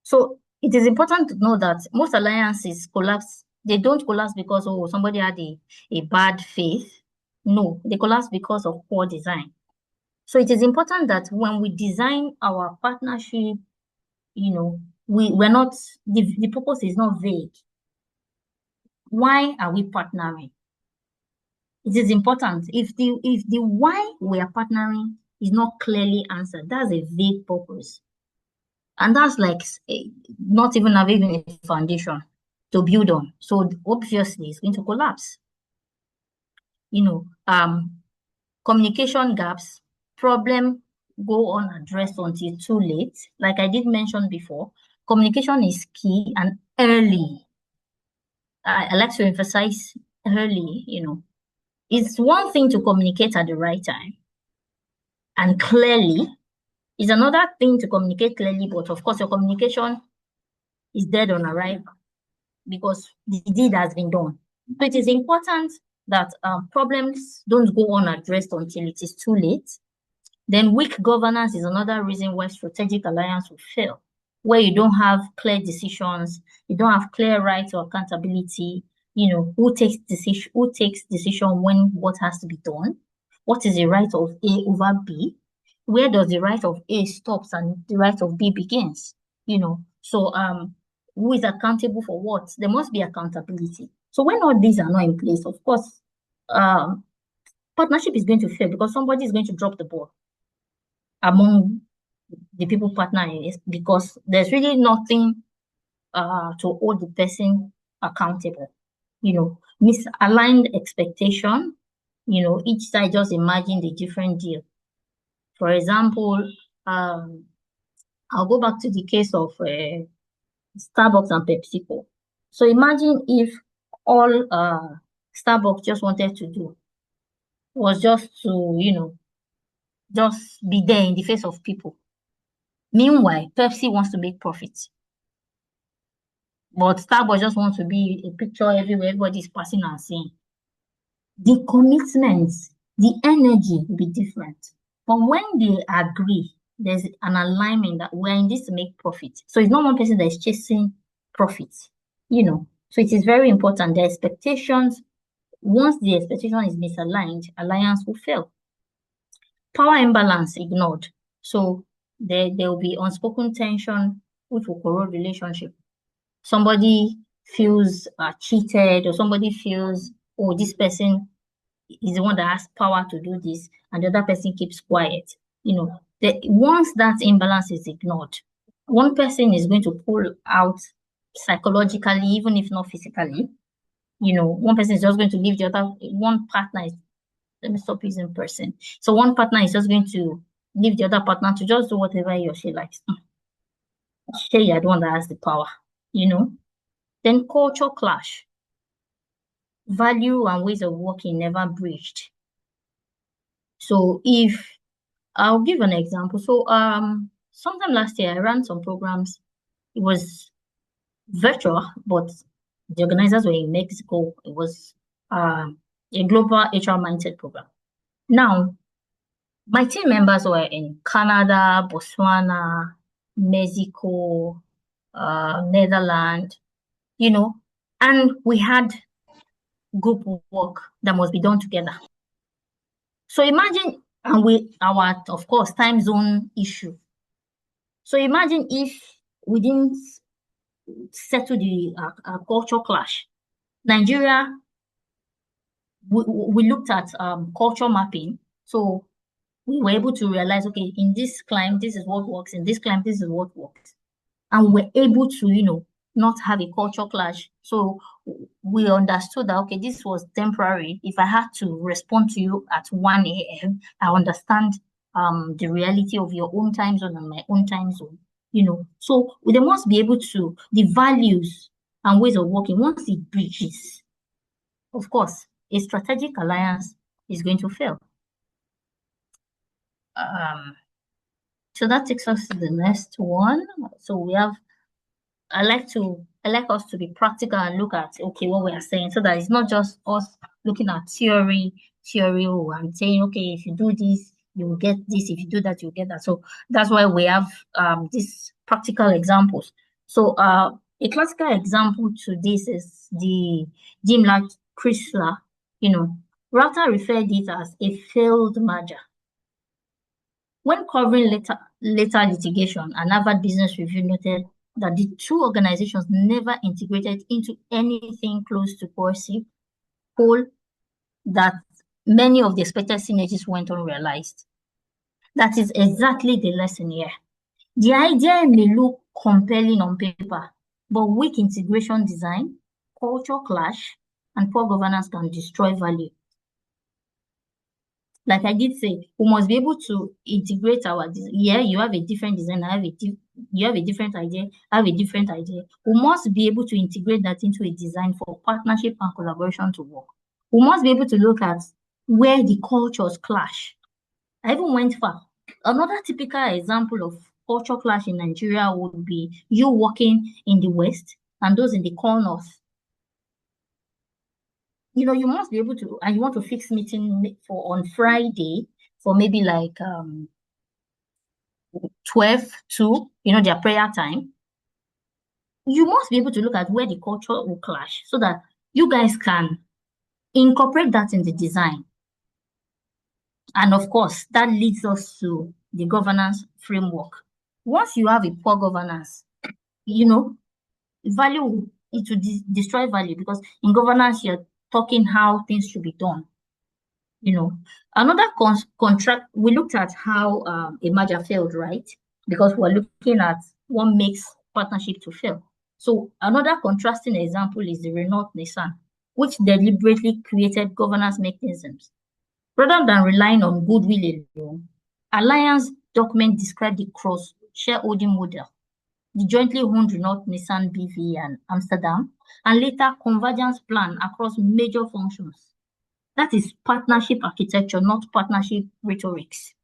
So it is important to know that most alliances collapse. They don't collapse because somebody had a bad faith. No, they collapse because of poor design. So it is important that when we design our partnership, we're not the purpose is not vague. Why are we partnering? It is important. If the why we are partnering is not clearly answered, that's a vague purpose. And that's like not even having a foundation to build on. So obviously it's going to collapse. Communication gaps, problem go unaddressed until too late. Like I did mention before, communication is key and early. I like to emphasize early, It's one thing to communicate at the right time and clearly. It's another thing to communicate clearly, but of course your communication is dead on arrival because the deed has been done. So it is important that problems don't go unaddressed until it is too late. Then weak governance is another reason why strategic alliance will fail, where you don't have clear decisions, you don't have clear rights or accountability, who takes decision when what has to be done, what is the right of A over B, where does the right of A stops and the right of B begins? So who is accountable for what? There must be accountability. So when all these are not in place, of course, partnership is going to fail because somebody is going to drop the ball among the people partnering, because there's really nothing to hold the person accountable. Misaligned expectation, each side just imagined a different deal. For example, I'll go back to the case of Starbucks and PepsiCo. So imagine if all Starbucks just wanted to do was just to, just be there in the face of people. Meanwhile, Pepsi wants to make profits. But Starbucks just wants to be a picture everywhere, everybody's passing and seeing. The commitments, the energy will be different. But when they agree, there's an alignment that we're in this to make profit. So it's not one person that is chasing profits, So it is very important. The expectations, once the expectation is misaligned, alliance will fail. Power imbalance ignored. So there will be unspoken tension, which will corrode relationship. Somebody feels cheated, or somebody feels, oh, this person is the one that has power to do this, and the other person keeps quiet. Once that imbalance is ignored, one person is going to pull out psychologically, even if not physically. One person is just going to leave the other. One partner is, let me stop using person. So one partner is just going to leave the other partner to just do whatever he or she likes. She, you're the one that has the power, Then culture clash. Value and ways of working never bridged. So if I'll give an example. So sometime last year I ran some programs. It was virtual, but the organizers were in Mexico. It was a global HR mindset program. Now, my team members were in Canada, Botswana, Mexico, Netherlands, and we had group work that must be done together. So imagine, and our, of course, time zone issue. So imagine if we didn't settle the culture clash. Nigeria, we looked at culture mapping. So we were able to realize, okay, in this climate, this is what works. In this climate, this is what works. And we're able to, not have a culture clash. So we understood that, okay, this was temporary. If I had to respond to you at 1 a.m., I understand the reality of your own time zone and my own time zone, So they must be able to, the values and ways of working, once it bridges, of course, a strategic alliance is going to fail. So that takes us to the next one. So we have, I like us to be practical and look at, okay, what we are saying, so that it's not just us looking at theory, and saying, okay, if you do this, you will get this. If you do that, you'll get that. So that's why we have these practical examples. So a classical example to this is the Daimler Chrysler. Rata referred it as a failed merger. When covering later litigation, an Harvard Business Review noted that the two organizations never integrated into anything close to cohesive whole, that many of the expected synergies went unrealized. That is exactly the lesson here. The idea may look compelling on paper, but weak integration design, culture clash, and poor governance can destroy value. Like I did say, we must be able to integrate our design. Yeah, you have a different design, you have a different idea, I have a different idea. We must be able to integrate that into a design for partnership and collaboration to work. We must be able to look at where the cultures clash. I even went far. Another typical example of culture clash in Nigeria would be you working in the West and those in the core North. You must be able to, and you want to fix meeting for on Friday for maybe like 12 to, their prayer time. You must be able to look at where the culture will clash so that you guys can incorporate that in the design. And of course, that leads us to the governance framework. Once you have a poor governance, value, it will destroy value, because in governance, you're talking how things should be done. Another contract, we looked at how a merger failed, right? Because we're looking at what makes partnership to fail. So another contrasting example is the Renault-Nissan, which deliberately created governance mechanisms. Rather than relying on goodwill alone, alliance document described the cross-shareholding model, the jointly owned Renault-Nissan BV and Amsterdam, and later convergence plan across major functions. That is partnership architecture, not partnership rhetorics.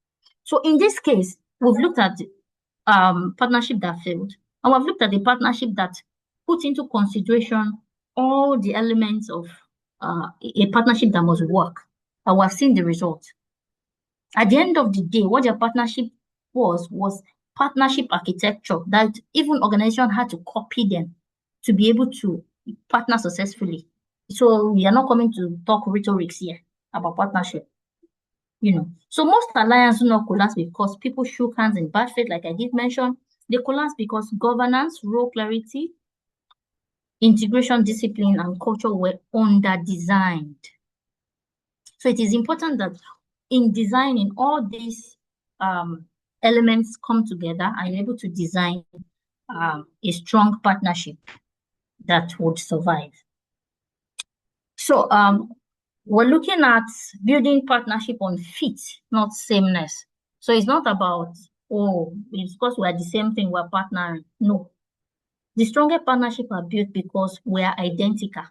So in this case, we've looked at partnership that failed, and we've looked at the partnership that put into consideration all the elements of a partnership that must work, and we've seen the result. At the end of the day, what their partnership was partnership architecture that even organizations had to copy them to be able to partner successfully. So we are not coming to talk rhetorics here about partnership. So most alliances do not collapse because people shook hands in bad faith, like I did mention. They collapse because governance, role clarity, integration discipline, and culture were under-designed. So it is important that in designing, all these elements come together and you're able to design a strong partnership that would survive. So we're looking at building partnership on fit, not sameness. So it's not about, it's because we're the same thing, we're partnering. No. The stronger partnership are built because we are identical.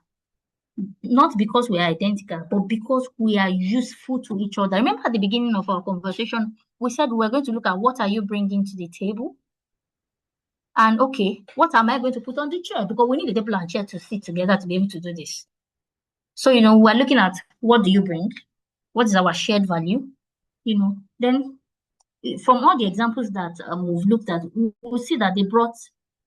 Not because we are identical, but because we are useful to each other. Remember at the beginning of our conversation, we said we're going to look at what are you bringing to the table? And okay, what am I going to put on the chair? Because we need a table and chair to sit together to be able to do this. So, we're looking at what do you bring? What is our shared value? Then from all the examples that we've looked at, we'll see that they brought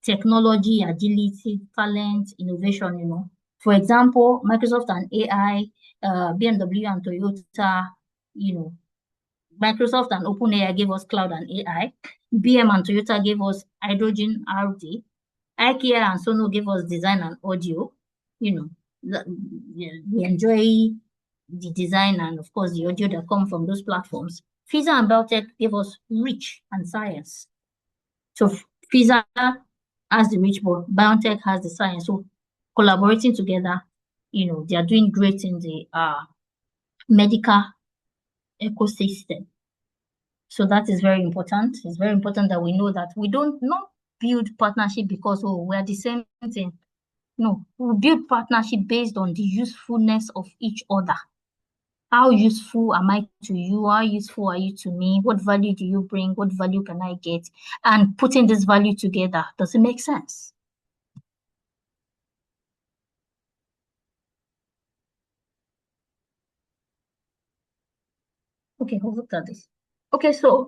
technology, agility, talent, innovation, For example, Microsoft and AI, BMW and Toyota, Microsoft and OpenAI gave us cloud and AI. BM and Toyota gave us hydrogen RD. IKEA and Sono gave us design and audio. We enjoy the design and, of course, the audio that come from those platforms. Pfizer and Beltec gave us reach and science. So Pfizer has the reach, but BioNTech has the science. So collaborating together, they are doing great in the medical ecosystem. So that is very important. It's very important that we know that we don't not build partnership because, we're the same thing. No, we build partnership based on the usefulness of each other. How useful am I to you? How useful are you to me? What value do you bring? What value can I get? And putting this value together, does it make sense? Okay, we'll look at this. Okay, so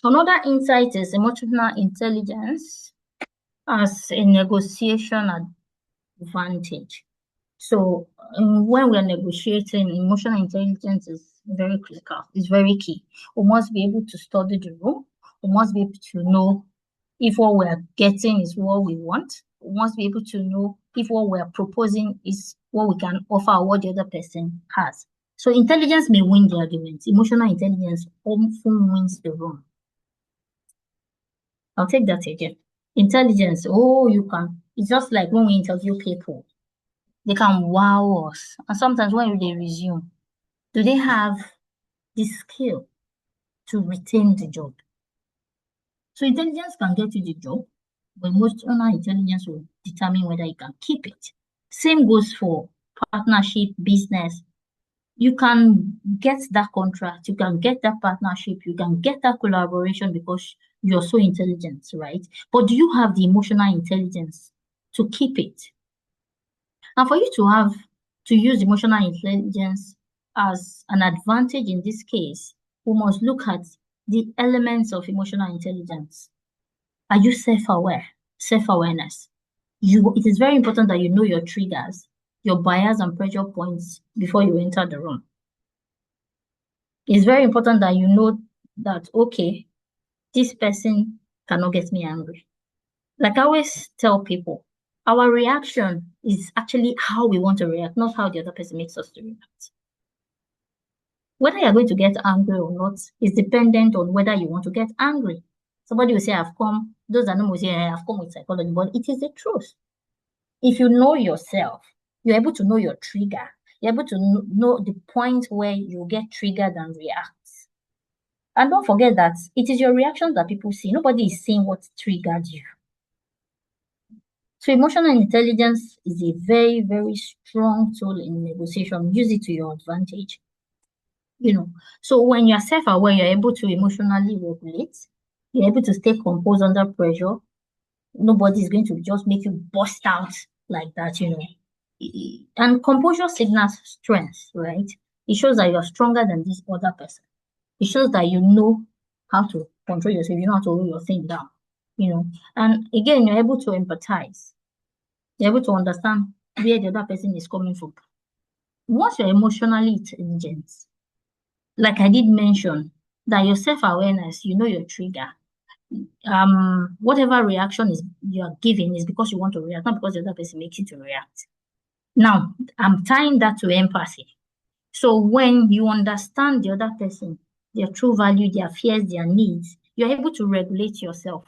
another insight is emotional intelligence as a negotiation advantage. So when we're negotiating, emotional intelligence is very critical. It's very key. We must be able to study the room. We must be able to know if what we're getting is what we want. We must be able to know if what we're proposing is what we can offer or what the other person has. So intelligence may win the argument. Emotional intelligence often wins the room. I'll take that again. Intelligence, you can. It's just like when we interview people. They can wow us. And sometimes when they resume, do they have the skill to retain the job? So intelligence can get you the job, but emotional intelligence will determine whether you can keep it. Same goes for partnership, business. You can get that contract, you can get that partnership, you can get that collaboration because you're so intelligent, right? But do you have the emotional intelligence to keep it? And for you to use emotional intelligence as an advantage in this case, we must look at the elements of emotional intelligence. Are you self-aware? Self-awareness. It is very important that you know your triggers, your bias and pressure points before you enter the room. It's very important that you know that, okay, this person cannot get me angry. Like I always tell people, our reaction is actually how we want to react, not how the other person makes us to react. Whether you're going to get angry or not is dependent on whether you want to get angry. Somebody will say, those that know will say, I've come with psychology, but it is the truth. If you know yourself, you're able to know your trigger. You're able to know the point where you get triggered and react. And don't forget that it is your reactions that people see. Nobody is seeing what triggered you. So emotional intelligence is a very, very strong tool in negotiation. Use it to your advantage. So when you're self-aware, you're able to emotionally regulate. You're able to stay composed under pressure. Nobody is going to just make you burst out like that. And composure signals strength, right? It shows that you're stronger than this other person. It shows that you know how to control yourself. You know how to hold your thing down, And again, you're able to empathize. You're able to understand where the other person is coming from. Once you're emotionally intelligent, like I did mention, that your self-awareness, you know your trigger. Whatever reaction is you are giving is because you want to react, not because the other person makes you to react. Now, I'm tying that to empathy. So when you understand the other person, their true value, their fears, their needs, you're able to regulate yourself.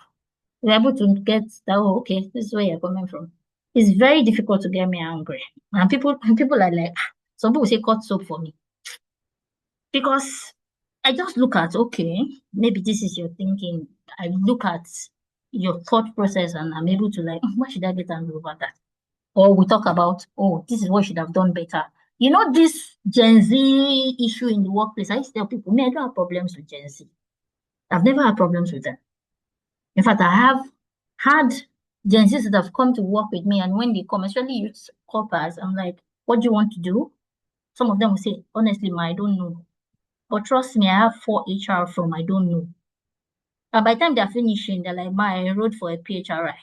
You're able to get that, okay, this is where you're coming from. It's very difficult to get me angry. And people are like, some people say cut soap for me. Because I just look at, okay, maybe this is your thinking. I look at your thought process and I'm able to like, why should I get angry over that? Or we talk about, this is what you should have done better. This Gen Z issue in the workplace, I used to tell people, I don't have problems with Gen Z. I've never had problems with them. In fact, I have had Gen Zs that have come to work with me, and when they come, especially youth corpers, I'm like, what do you want to do? Some of them will say, honestly, I don't know. But trust me, I have 4 HR from I don't know. And by the time they're finishing, they're like, I enrolled for a PHRI.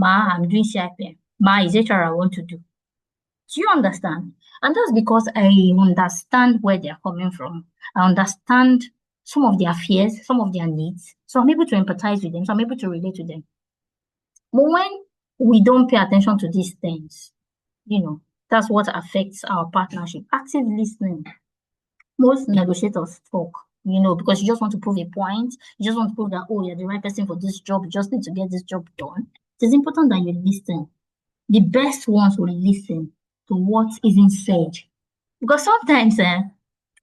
I'm doing CIPM. Is HR I want to do. Do you understand? And that's because I understand where they're coming from. I understand some of their fears, some of their needs. So I'm able to empathize with them. So I'm able to relate to them. But when we don't pay attention to these things, that's what affects our partnership. Active listening. Most negotiators talk, because you just want to prove a point. You just want to prove that, you're the right person for this job. You just need to get this job done. It is important that you listen. The best ones will listen to what isn't said. Because sometimes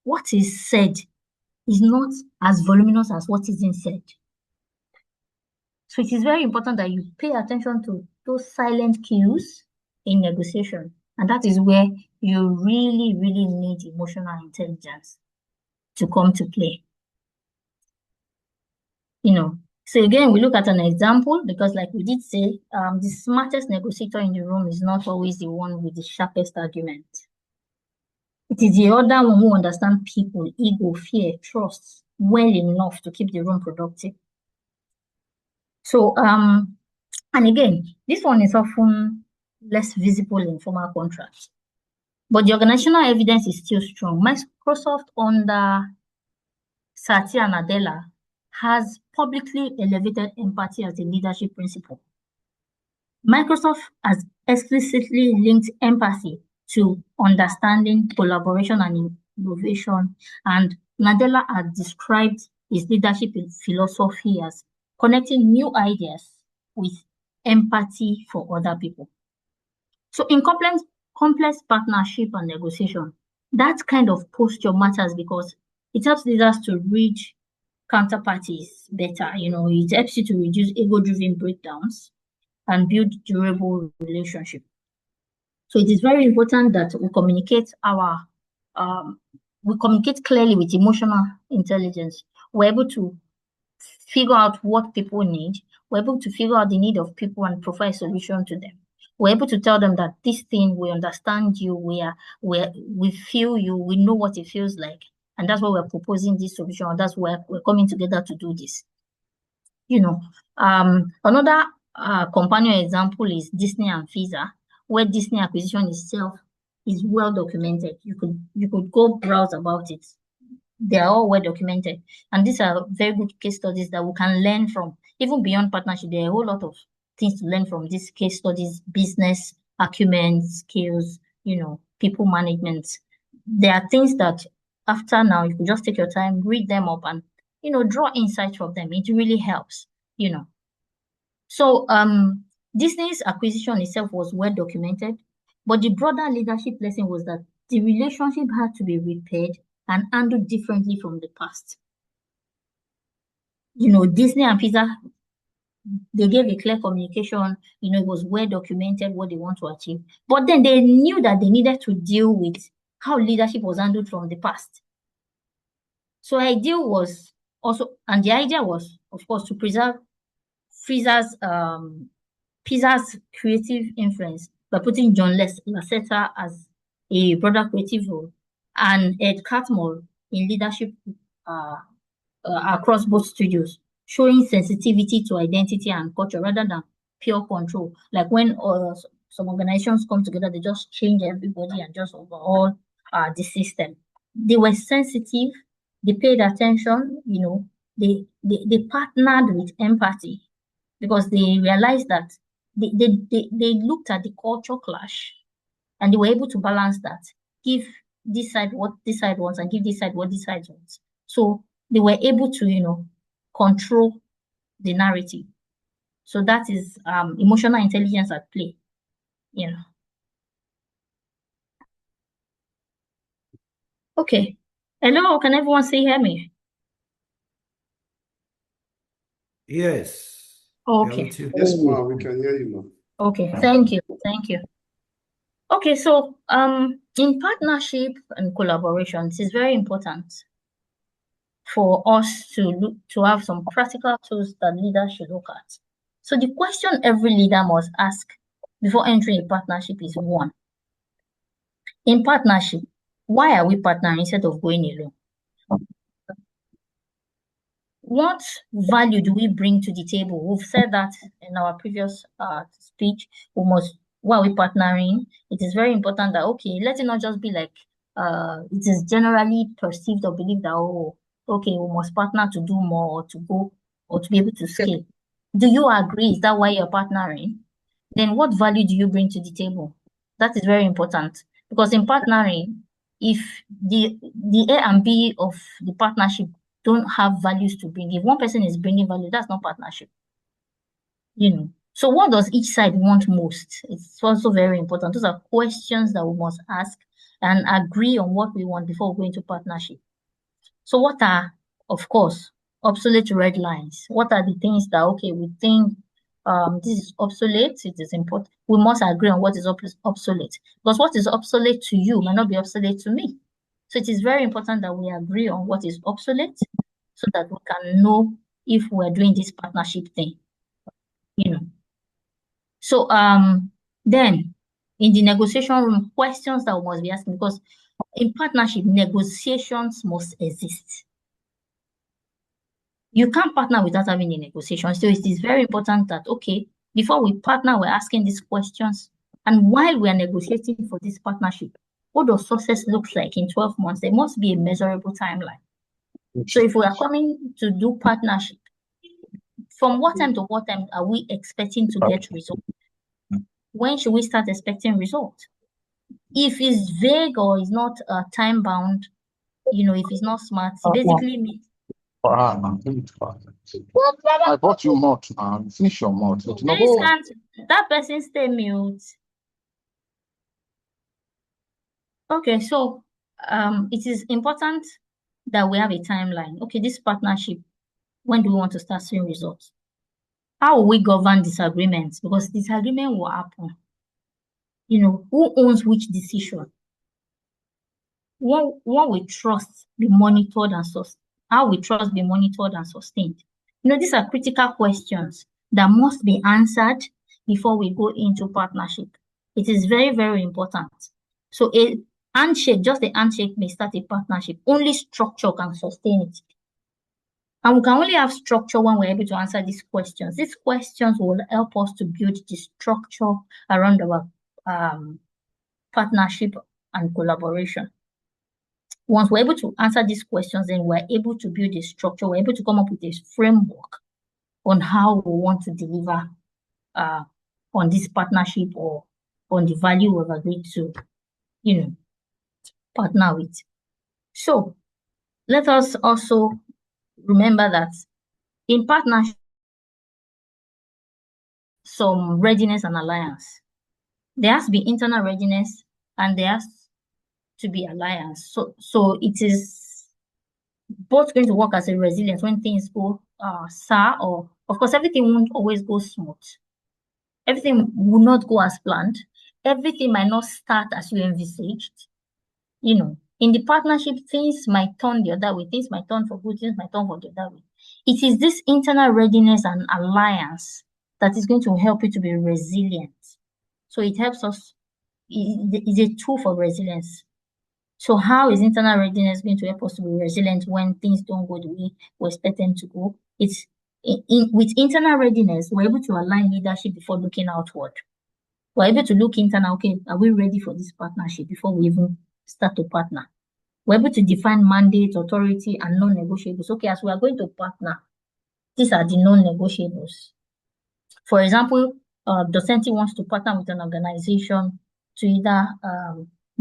what is said is not as voluminous as what isn't said. So it is very important that you pay attention to those silent cues in negotiation. And that is where you really, really need emotional intelligence to come to play. So again, we look at an example because like we did say, the smartest negotiator in the room is not always the one with the sharpest argument. It is the other one who understands people, ego, fear, trust well enough to keep the room productive. So, and again, this one is often less visible in formal contracts, but the organizational evidence is still strong. Microsoft under Satya Nadella has publicly elevated empathy as a leadership principle. Microsoft has explicitly linked empathy to understanding, collaboration, and innovation, and Nadella has described his leadership philosophy as connecting new ideas with empathy for other people. So in complex partnership and negotiation, that kind of posture matters because it helps leaders to read counterparties better. It helps you to reduce ego-driven breakdowns and build durable relationship. So it is very important that we communicate clearly with emotional intelligence. We're able to figure out what people need. We're able to figure out the need of people and provide a solution to them. We're able to tell them that this thing, we understand you, we feel you, we know what it feels like. And that's why we're proposing this solution. Or that's why we're coming together to do this. Another companion example is Disney and Visa, where Disney acquisition itself is well documented. You could go browse about it. They are all well documented. And these are very good case studies that we can learn from. Even beyond partnership, there are a whole lot of things to learn from these case studies: business acumen, skills, people management. There are things that after now, you could just take your time, read them up, and draw insights from them. It really helps. So Disney's acquisition itself was well documented, but the broader leadership lesson was that the relationship had to be repaired and handled differently from the past. Disney and Pixar, they gave a clear communication, it was well documented what they want to achieve. But then they knew that they needed to deal with how leadership was handled from the past. So the idea was of course, to preserve Pixar's creative influence by putting John Lasseter as a broader creative role and Ed Catmull in leadership across both studios, showing sensitivity to identity and culture rather than pure control. Like when some organizations come together, they just change everybody and just overhaul the system. They were sensitive, they paid attention, they partnered with empathy because they realized that they looked at the culture clash and they were able to balance that, give this side what this side wants and give this side what this side wants. So they were able to, control the narrative. So that is emotional intelligence at play, Okay. Hello, can everyone hear me? Yes. Okay. Yes, ma'am, we can hear you, ma'am. Okay, thank you. Okay, so in partnership and collaboration, it is very important for us to have some practical tools that leaders should look at. So the question every leader must ask before entering a partnership is one. In partnership, why are we partnering instead of going alone? What value do we bring to the table? We've said that in our previous speech. Why are we partnering? It is very important that, okay, let it not just be like it is generally perceived or believed that, okay, we must partner to do more or to go or to be able to scale. Do you agree? Is that why you're partnering? Then what value do you bring to the table? That is very important because in partnering, if the A and B of the partnership don't have values to bring, if one person is bringing value, that's not partnership. So what does each side want most? It's also very important. Those are questions that we must ask and agree on what we want before we go into partnership. So what are, of course, obsolete red lines? What are the things that, okay, we think this is obsolete, it is important. We must agree on what is obsolete because what is obsolete to you might not be obsolete to me. So it is very important that we agree on what is obsolete so that we can know if we're doing this partnership thing, So then in the negotiation room, questions that we must be asking because in partnership, negotiations must exist. You can't partner without having a negotiation. So it is very important that, okay, before we partner, we're asking these questions. And while we are negotiating for this partnership, what does success look like in 12 months? There must be a measurable timeline. So if we are coming to do partnership, from what time to what time are we expecting to get results? When should we start expecting results? If it's vague or it's not time bound, if it's not smart, it basically means I bought you malt now. Finish your malt. please can't that person stay mute. Okay, so it is important that we have a timeline. Okay, this partnership, when do we want to start seeing results? How will we govern disagreements? Because disagreement will happen. Who owns which decision? What we trust be monitored and sustained? How we trust be monitored and sustained? These are critical questions that must be answered before we go into partnership. It is very, very important. So just a handshake may start a partnership. Only structure can sustain it. And we can only have structure when we're able to answer these questions. These questions will help us to build the structure around our partnership and collaboration. Once we're able to answer these questions, then we're able to build a structure. We're able to come up with a framework on how we want to deliver on this partnership or on the value we've agreed to, partner with. So let us also remember that in partnership, some readiness and alliance. There has to be internal readiness and there has to be alliance. So it is both going to work as a resilience when things go sour, or of course everything won't always go smooth. Everything will not go as planned. Everything might not start as you envisaged. In the partnership, things might turn the other way. Things might turn for good, things might turn for the other way. It is this internal readiness and alliance that is going to help you to be resilient. So it helps us, it's a tool for resilience. So how is internal readiness going to help us to be resilient when things don't go the way we expect them to go? It's with internal readiness, we're able to align leadership before looking outward. We're able to look internal, okay, are we ready for this partnership before we even start to partner? We're able to define mandate, authority, and non-negotiables. Okay, as we are going to partner, these are the non-negotiables. For example, Docenti wants to partner with an organization to either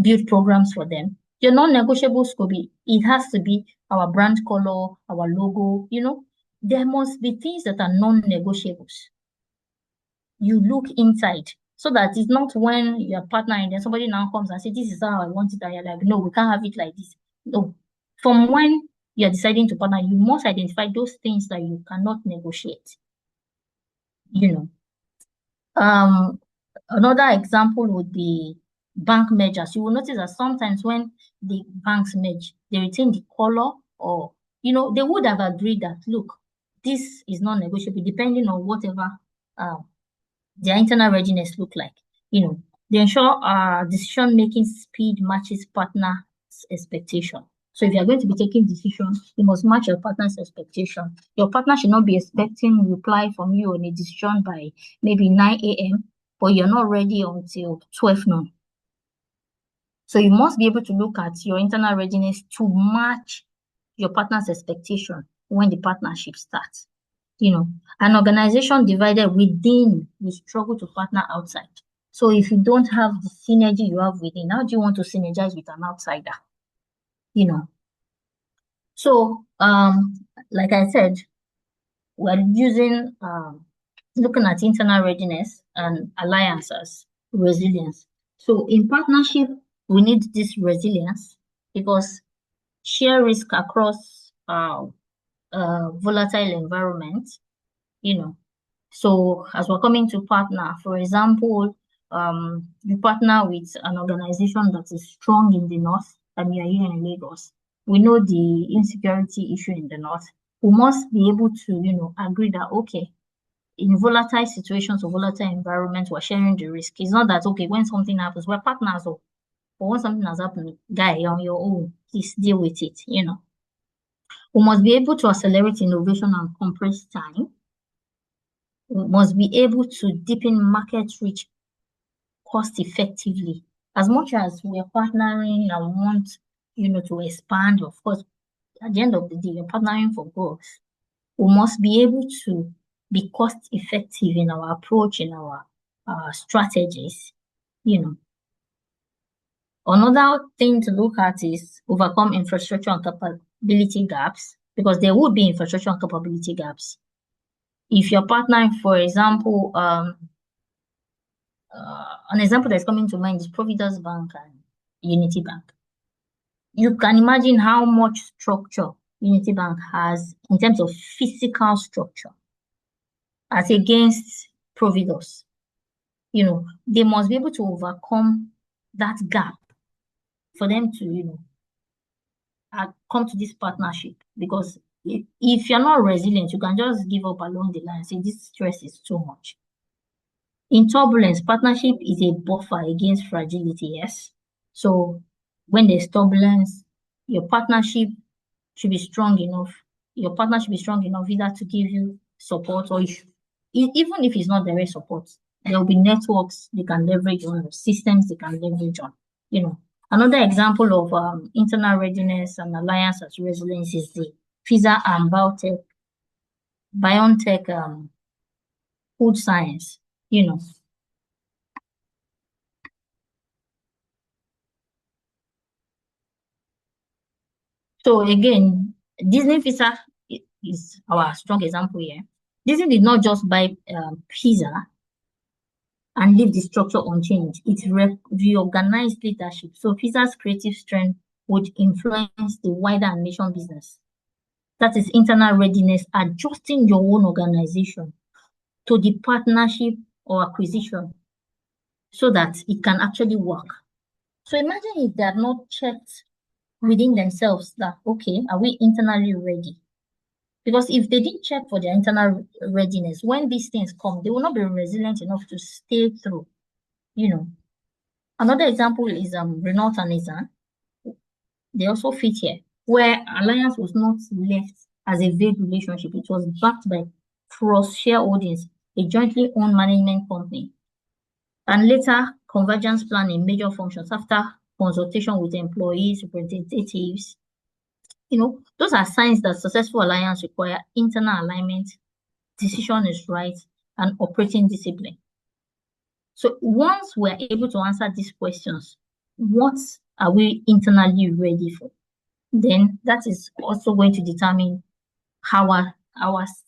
build programs for them. Your non-negotiables could be, it has to be our brand color, our logo, there must be things that are non-negotiables. You look inside so that it's not when you're partnering, then somebody now comes and says, this is how I want it. And you're like, no, we can't have it like this. No. From when you're deciding to partner, you must identify those things that you cannot negotiate. Another example would be bank mergers. You will notice that sometimes when the banks merge, they retain the color, or, they would have agreed that, look, this is not negotiable, depending on whatever their internal readiness look like. They ensure decision-making speed matches partner's expectation. So if you're going to be taking decisions, you must match your partner's expectation. Your partner should not be expecting reply from you on a decision by maybe 9 a.m., but you're not ready until 12 noon. So you must be able to look at your internal readiness to match your partner's expectation when the partnership starts. An organization divided within will struggle to partner outside. So if you don't have the synergy you have within, how do you want to synergize with an outsider? So like I said, we're using looking at internal readiness and alliances, resilience. So in partnership, we need this resilience because share risk across volatile environments, So as we're coming to partner, for example, you partner with an organization that is strong in the north and you're here in Lagos. We know the insecurity issue in the north. We must be able to, agree that, okay, in volatile situations or volatile environments, we're sharing the risk. It's not that, okay, when something happens, we're partners, but when something has happened, guy, on your own, please deal with it, We must be able to accelerate innovation and compress time. We must be able to deepen market reach cost effectively. As much as we're partnering and want, to expand, of course, at the end of the day, you're partnering for growth. We must be able to be cost effective in our approach, in our strategies, Another thing to look at is overcome infrastructure and capability gaps, because there would be infrastructure and capability gaps. If you're partnering, for example, an example that's coming to mind is Providence Bank and Unity Bank. You can imagine how much structure Unity Bank has in terms of physical structure as against Providence. They must be able to overcome that gap for them to, come to this partnership. Because if you're not resilient, you can just give up along the line and say, this stress is too much. In turbulence, partnership is a buffer against fragility, yes? So when there's turbulence, your partnership should be strong enough. Your partner should be strong enough either to give you support, or even if it's not direct support, there will be networks they can leverage on, systems they can leverage on. Another example of internal readiness and alliance as resilience is the Pfizer and BioNTech food science. you know. So again, Disney Pizza is our strong example here. Disney did not just buy pizza and leave the structure unchanged. It reorganized leadership. So pizza's creative strength would influence the wider animation business. That is internal readiness, adjusting your own organization to the partnership or acquisition so that it can actually work. So imagine if they had not checked within themselves that, okay, are we internally ready? Because if they didn't check for their internal readiness, when these things come, they will not be resilient enough to stay through, you know. Another example is Renault and Nissan. They also fit here, where alliance was not left as a vague relationship. It was backed by cross shareholdings, a jointly owned management company, and later convergence plan in major functions after consultation with employees, representatives. You know, those are signs that successful alliance require internal alignment, decision is right, and operating discipline. So once we're able to answer these questions, what are we internally ready for? Then that is also going to determine our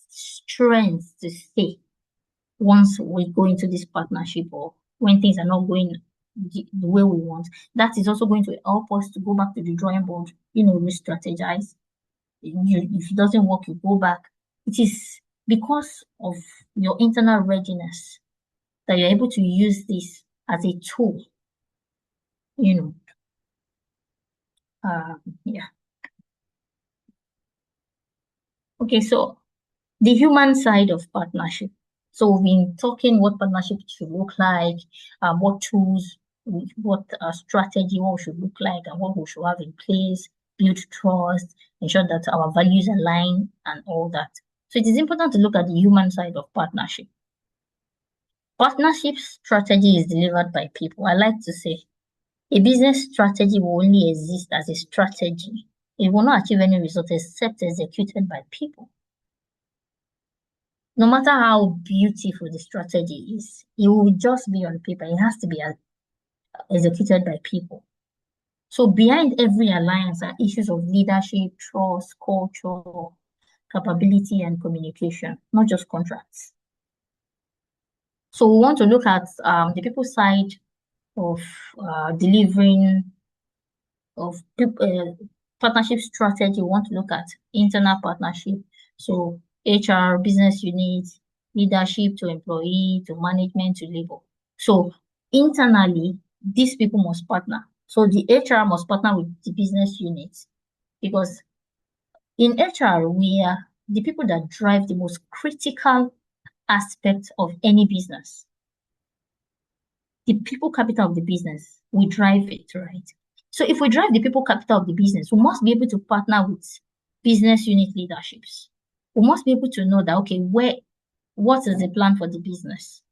strength to stay once we go into this partnership or when things are not going the way we want. That is also going to help us to go back to the drawing board, you know, re-strategize. If it doesn't work, you go back. It is because of your internal readiness that you're able to use this as a tool, you know. Yeah. Okay, so the human side of partnership. So we've been talking what partnership should look like, what tools, what strategy, what we should look like, and what we should have in place, build trust, ensure that our values align, and all that. So it is important to look at the human side of partnership. Partnership strategy is delivered by people. I like to say a business strategy will only exist as a strategy. It will not achieve any result except executed by people. No matter how beautiful the strategy is, it will just be on paper. It has to be executed by people. So behind every alliance are issues of leadership, trust, culture, capability, and communication, not just contracts. So we want to look at the people side of delivering of partnership strategy. We want to look at internal partnership. So HR, business units, leadership to employee, to management, to labor. So internally, these people must partner. So the HR must partner with the business units because in HR, we are the people that drive the most critical aspect of any business. The people capital of the business, we drive it, right? So if we drive the people capital of the business, we must be able to partner with business unit leaderships. We must be able to know that, okay, what is the plan for the business?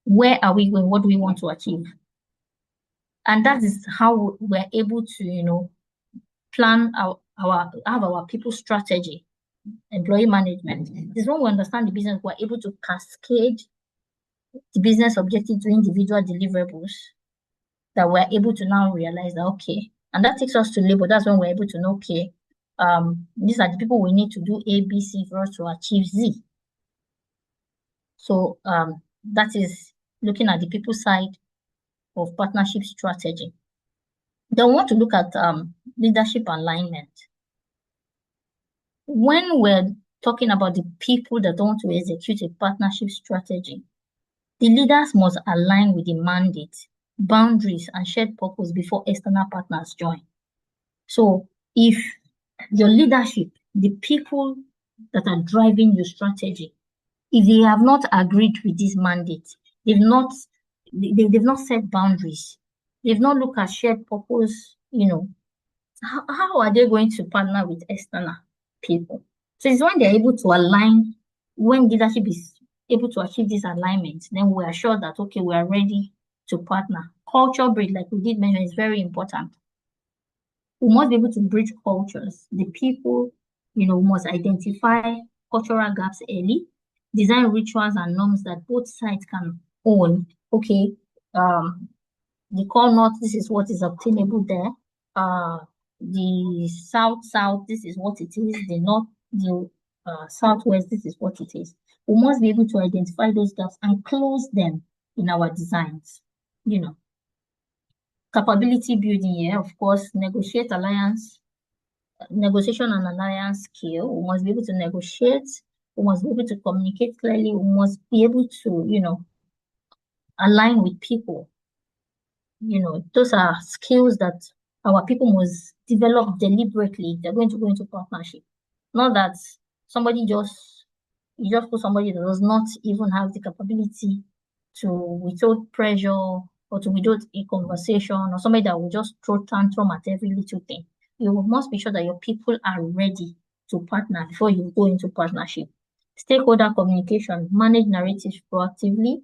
Where are we going? What do we want to achieve? And that is how we're able to, you know, plan have our people strategy, employee management. This is when we understand the business, we're able to cascade the business objective to individual deliverables that we're able to now realize that, okay, and that takes us to labor. That's when we're able to know, okay, these are the people we need to do A, B, C for us to achieve Z. So that is looking at the people side of partnership strategy. Then we want to look at leadership alignment. When we're talking about the people that want to execute a partnership strategy, the leaders must align with the mandate, boundaries, and shared purpose before external partners join. So if your leadership, the people that are driving your strategy, if they have not agreed with this mandate, they've not set boundaries, they've not looked at shared purpose, you know, how are they going to partner with external people? So it's when they're able to align, when leadership is able to achieve this alignment, then we are sure that, okay, we are ready to partner. Culture bridge, like we did mention, is very important. We must be able to bridge cultures. The people, you know, must identify cultural gaps early design rituals and norms that both sides can own. Okay, the core north, this is what is obtainable there. The south, this is what it is. The north, the southwest, this is what it is. We must be able to identify those gaps and close them in our designs. You know, capability building here, of course, negotiation and alliance skill. We must be able to negotiate. We must be able to communicate clearly. We must be able to, align with people. Those are skills that our people must develop deliberately. They're going to go into partnership. Not that you just put somebody that does not even have the capability to withhold pressure or to withhold a conversation, or somebody that will just throw tantrum at every little thing. You must be sure that your people are ready to partner before you go into partnership. Stakeholder communication, manage narratives proactively.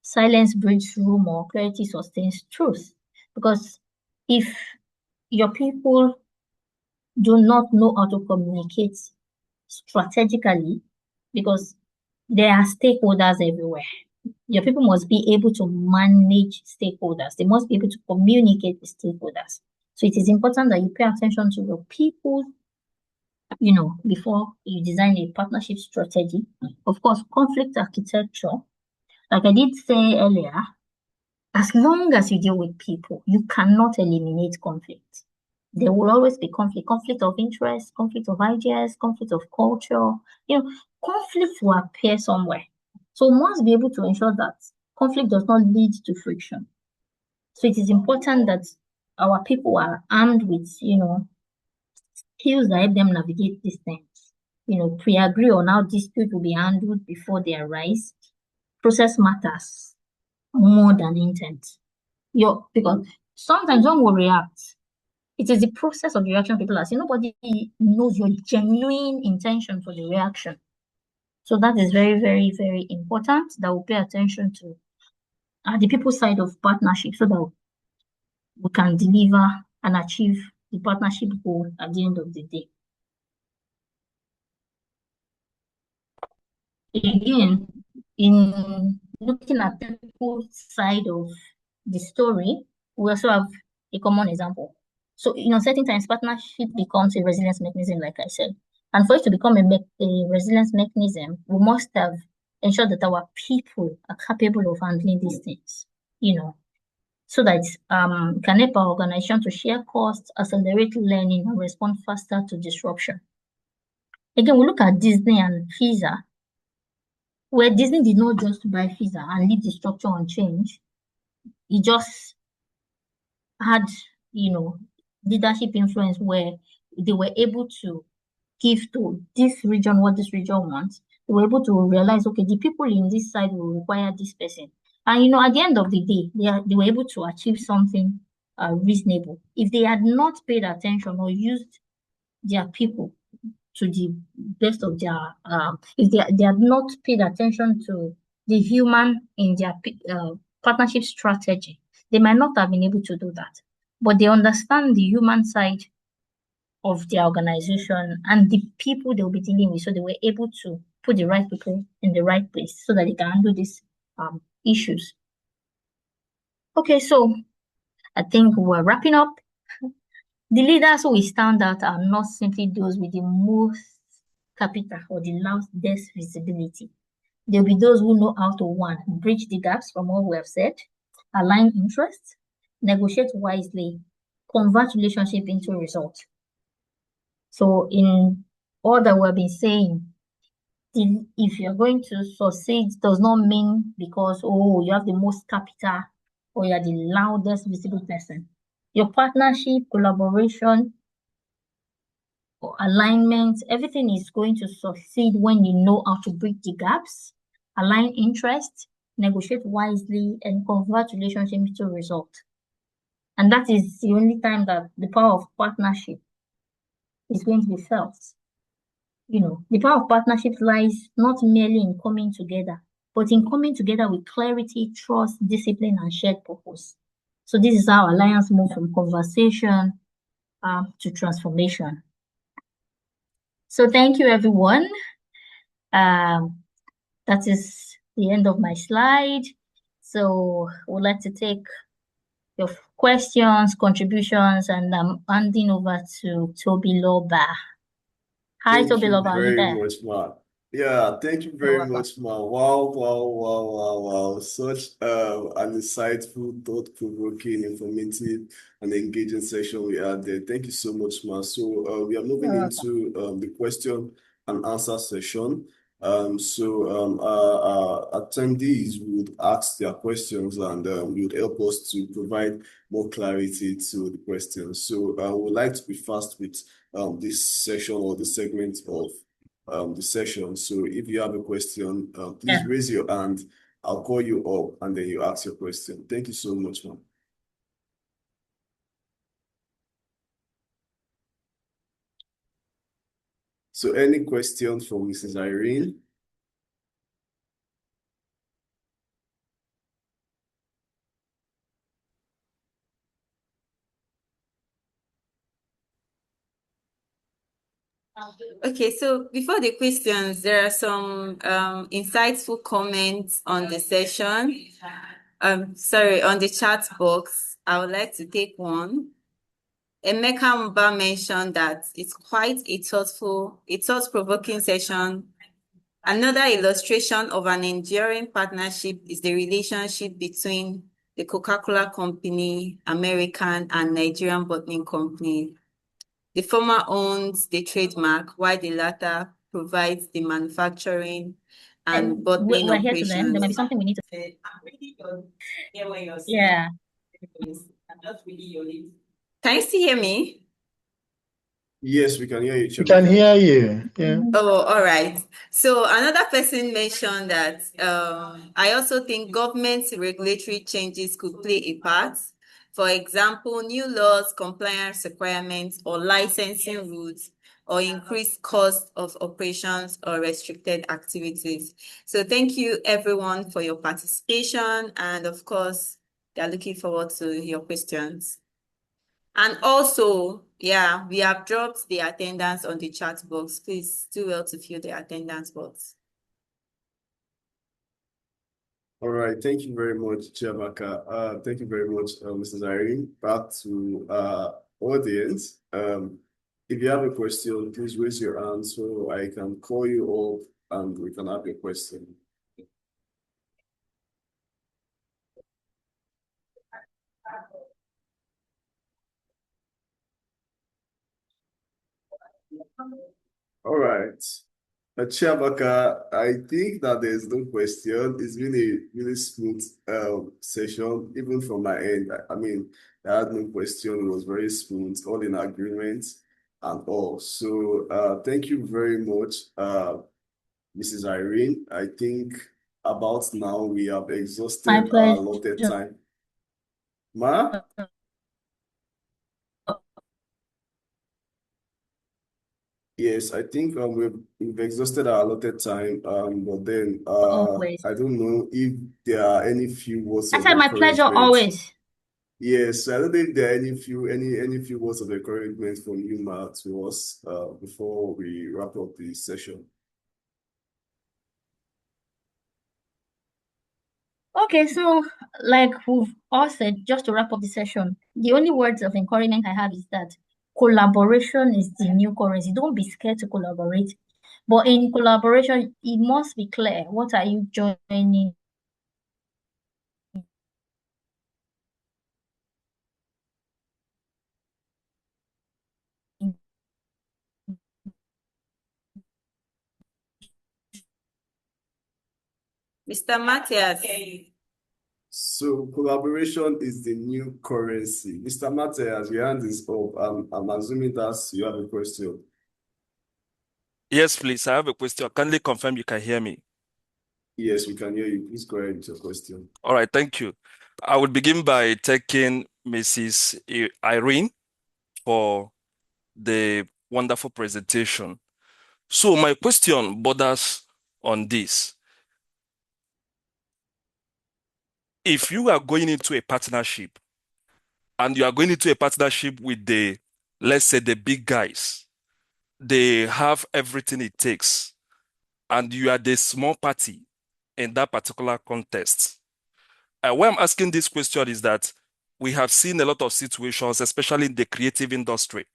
Silence breeds rumor, clarity sustains truth. Because if your people do not know how to communicate strategically, because there are stakeholders everywhere, your people must be able to manage stakeholders. They must be able to communicate with stakeholders. So it is important that you pay attention to your people, before you design a partnership strategy. Of course, conflict architecture, like I did say earlier, as long as you deal with people, you cannot eliminate conflict. There will always be conflict of interest, conflict of ideas, conflict of culture. Conflict will appear somewhere. So we must be able to ensure that conflict does not lead to friction. So it is important that our people are armed with, skills that help them navigate these things. Pre-agree on how dispute will be handled before they arise. Process matters more than intent. Because sometimes when we react, it is the process of the reaction people are saying. Nobody knows your genuine intention for the reaction. So that is very, very, very important that we pay attention to the people's side of partnership so that we can deliver and achieve the partnership goal at the end of the day. Again, in looking at people's side of the story, we also have a common example. So, certain times partnership becomes a resilience mechanism, like I said. And for it to become a resilience mechanism, we must have ensured that our people are capable of handling these things, so that can help our organization to share costs, accelerate learning, and respond faster to disruption. Again, we look at Disney and FISA, where Disney did not just buy FISA and leave the structure unchanged. It just had, leadership influence where they were able to give to this region what this region wants. They were able to realize, okay, the people in this side will require this person. And, at the end of the day, they were able to achieve something reasonable. If they had not paid attention or used their people to the best of their, if they had not paid attention to the human in their partnership strategy, they might not have been able to do that. But they understand the human side of their organization and the people they'll be dealing with. So they were able to put the right people in the right place so that they can handle these issues. Okay, so I think we're wrapping up. The leaders who will stand out are not simply those with the most capital or the loudest visibility. There'll be those who know how to, one, bridge the gaps from what we have said, align interests, negotiate wisely, convert relationship into results. So in all that we've been saying, if you're going to succeed, does not mean because, you have the most capital or you're the loudest visible person. Your partnership, collaboration, or alignment, everything is going to succeed when you know how to bridge the gaps, align interests, negotiate wisely, and convert relationship into result. And that is the only time that the power of partnership is going to be felt. The power of partnerships lies not merely in coming together, but in coming together with clarity, trust, discipline, and shared purpose. So this is how alliance moves from conversation to transformation. So thank you, everyone. That is the end of my slide. So I would like to take your questions, contributions, and I'm handing over to Toby Loba. Hi, Thank Toby you Loba, are you very there? much, Ma. Yeah, thank you You're very welcome. much, Ma. Wow, wow, wow, wow, wow. Such an insightful, thought-provoking, informative, and engaging session we had there. Thank you so much, Ma. So we are moving You're welcome. into the question and answer session. Attendees would ask their questions and would help us to provide more clarity to the questions. So I would like to be fast with this session or the segment of the session. So if you have a question, please Yeah. raise your hand. I'll call you up and then you ask your question. Thank you so much, ma'am. So any questions from Mrs. Irene? Okay, so before the questions, there are some insightful comments on the session. Sorry, on the chat box. I would like to take one. Emeka Mba mentioned that it's quite a thought-provoking session. Another illustration of an enduring partnership is the relationship between the Coca-Cola Company, American, and Nigerian Bottling Company. The former owns the trademark, while the latter provides the manufacturing and bottling We're here to learn. There might be operations. something we need to. I'm really hear what you're saying. Yeah. I'm not really your lead. Can you still hear me? Yes, we can hear you, We can Chemika. hear you. Yeah. Oh, all right. So another person mentioned that I also think government regulatory changes could play a part. For example, new laws, compliance requirements, or licensing rules, or increased cost of operations or restricted activities. So thank you everyone for your participation. And of course, they are looking forward to your questions. And also, yeah, we have dropped the attendance on the chat box. Please do well to fill the attendance box. All right, thank you very much, Chiamaka. Thank you very much, Mrs. Irene. Back to audience. If you have a question, please raise your hand so I can call you up and we can have your question. All right. Chiamaka, I think that there's no question. It's really, really smooth session, even from my end. I mean, I had no question. It was very smooth, all in agreement and all. So thank you very much, Mrs. Irene. I think about now we have My exhausted our allotted pleasure. time. Ma? Yes, I think we've exhausted our allotted time, but then Always. I don't know if there are any few words I of said my pleasure encouragement. always. Yes, I don't know if there are any few words of encouragement from you, Ma, to us before we wrap up the session. Okay, so like we've all said, just to wrap up the session, the only words of encouragement I have is that collaboration is the new currency. Don't be scared to collaborate. But in collaboration, it must be clear. What are you joining? Mr. Matthias. So collaboration is the new currency. Mr. Mateas, your hand is up. I'm assuming that you have a question. Yes, please. I have a question. Kindly confirm you can hear me. Yes, we can hear you. Please go ahead with your question. All right, thank you. I would begin by thanking Mrs. Irene for the wonderful presentation. So my question borders on this. If you are going into a partnership and you are going into a partnership with let's say the big guys, they have everything it takes. and you are the small party in that particular contest. Why I'm asking this question is that we have seen a lot of situations, especially in the creative industry.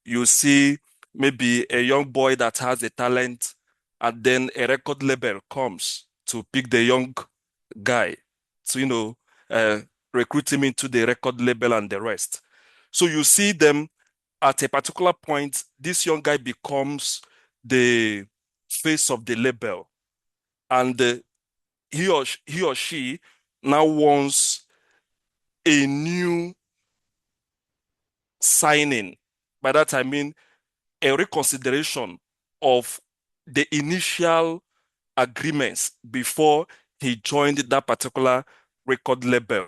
You see maybe a young boy that has a talent, and then a record label comes to pick the young guy to, recruit him into the record label and the rest. So you see them at a particular point, this young guy becomes the face of the label, and he or she now wants a new signing. By that I mean a reconsideration of the initial agreements before he joined that particular record label,